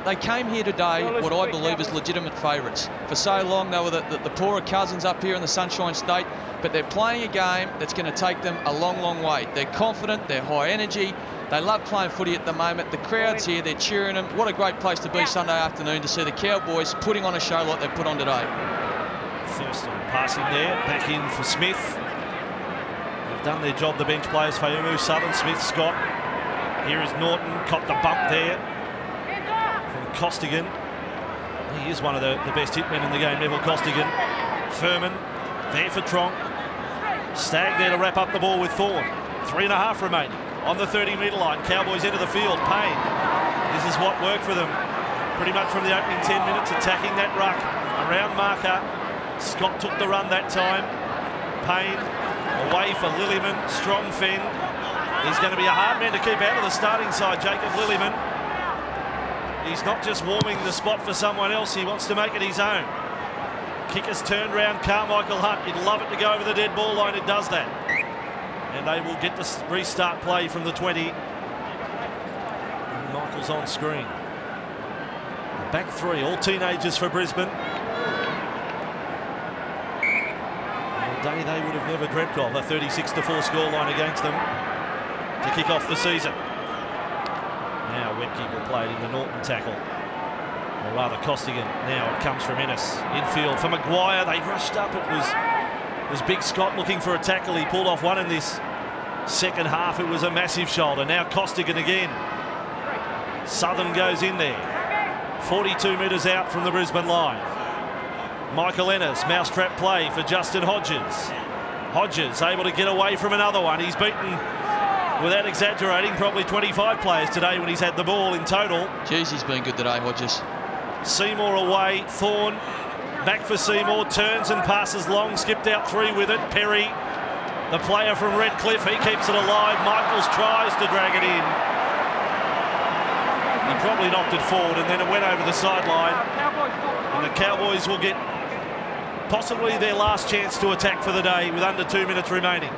They came here today, what I believe is legitimate favourites. For so long, they were the poorer cousins up here in the Sunshine State, but they're playing a game that's going to take them a long, long way. They're confident, they're high energy, they love playing footy at the moment. The crowd's here, they're cheering them. What a great place to be Sunday afternoon to see the Cowboys putting on a show like they put on today. Thurston passing there, back in for Smith. They've done their job, the bench players. Fayumu, Southern, Smith, Scott. Here is Norton, copped the bump there from Costigan. He is one of the best hitmen in the game, Neville Costigan. Furman, there for Tronk. Stagg there to wrap up the ball with Thorne. 3.5 remaining on the 30-metre line. Cowboys into the field. Payne. This is what worked for them pretty much from the opening 10 minutes, attacking that ruck around marker. Scott took the run that time. Payne away for Lillyman. Strong fend. He's going to be a hard man to keep out of the starting side, Jacob Lillyman. He's not just warming the spot for someone else, he wants to make it his own. Kicker's turned round, Carmichael Hunt. You'd love it to go over the dead ball line, it does that. And they will get the restart play from the 20. And Michael's on screen. The back three, all teenagers for Brisbane. A day they would have never dreamt of, a 36-4 scoreline against them to kick off the season. Now Wetke will play it in the Norton tackle, or rather Costigan. Now it comes from Ennis infield for Maguire. They rushed up. It was Big Scott looking for a tackle. He pulled off one in this second half. It was a massive shoulder. Now Costigan again. Southern goes in there, 42 metres out from the Brisbane line. Michael Ennis, mousetrap play for Justin Hodges. Hodges able to get away from another one. He's beaten, without exaggerating, probably 25 players today when he's had the ball in total. Jeez, he's been good today, Hodges. Seymour away, Thorne back for Seymour, turns and passes long, skipped out 3 with it. Perry, the player from Redcliffe, he keeps it alive. Michaels tries to drag it in. He probably knocked it forward and then it went over the sideline. And the Cowboys will get possibly their last chance to attack for the day with under 2 minutes remaining.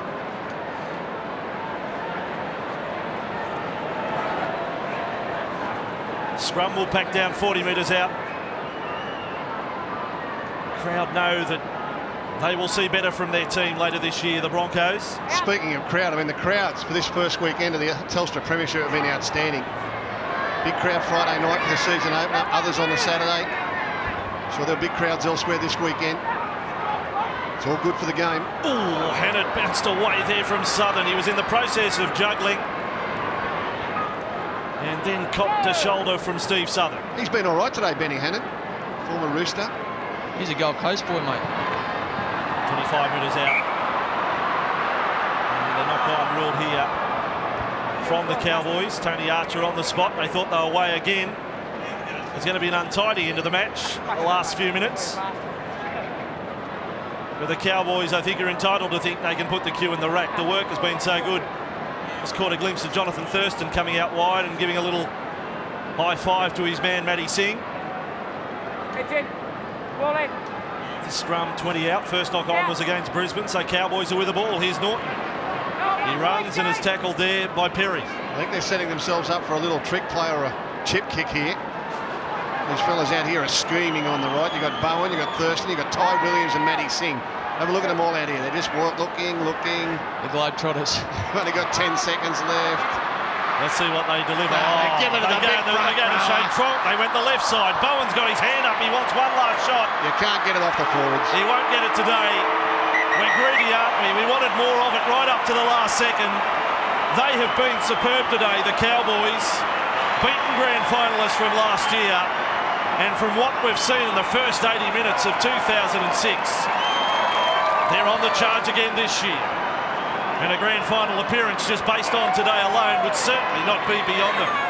Scrum will pack down 40 metres out. Crowd know that they will see better from their team later this year, the Broncos. Speaking of crowd, I mean, the crowds for this first weekend of the Telstra Premiership have been outstanding. Big crowd Friday night for the season opener, others on the Saturday. So there are big crowds elsewhere this weekend. It's all good for the game. Oh, Hannett bounced away there from Southern. He was in the process of juggling. And then copped a shoulder from Steve Southern. He's been all right today, Benny Hannett, former Rooster. He's a Gold Coast boy, mate. 25 metres out. And a knock-on ruled here from the Cowboys. Tony Archer on the spot. They thought they were away again. It's going to be an untidy end of the match, the last few minutes. But the Cowboys, I think, are entitled to think they can put the cue in the rack. The work has been so good. Just caught a glimpse of Jonathan Thurston coming out wide and giving a little high five to his man, Matty Singh. The scrum 20 out. First knock on was against Brisbane, so Cowboys are with the ball. Here's Norton. He runs and is tackled there by Perry. I think they're setting themselves up for a little trick play or a chip kick here. These fellas out here are screaming on the right. You've got Bowen, you've got Thurston, you've got Ty Williams and Matty Singh. Have a look at them all out here. They're just looking. The Globetrotters. Only got 10 seconds left. Let's see what they deliver. They give it to the big front They go to Shane Tronk. They went the left side. Bowen's got his hand up. He wants one last shot. You can't get it off the forwards. He won't get it today. We're greedy, aren't we? We wanted more of it right up to the last second. They have been superb today, the Cowboys. Beaten grand finalists from last year. And from what we've seen in the first 80 minutes of 2006, they're on the charge again this year. And a grand final appearance just based on today alone would certainly not be beyond them.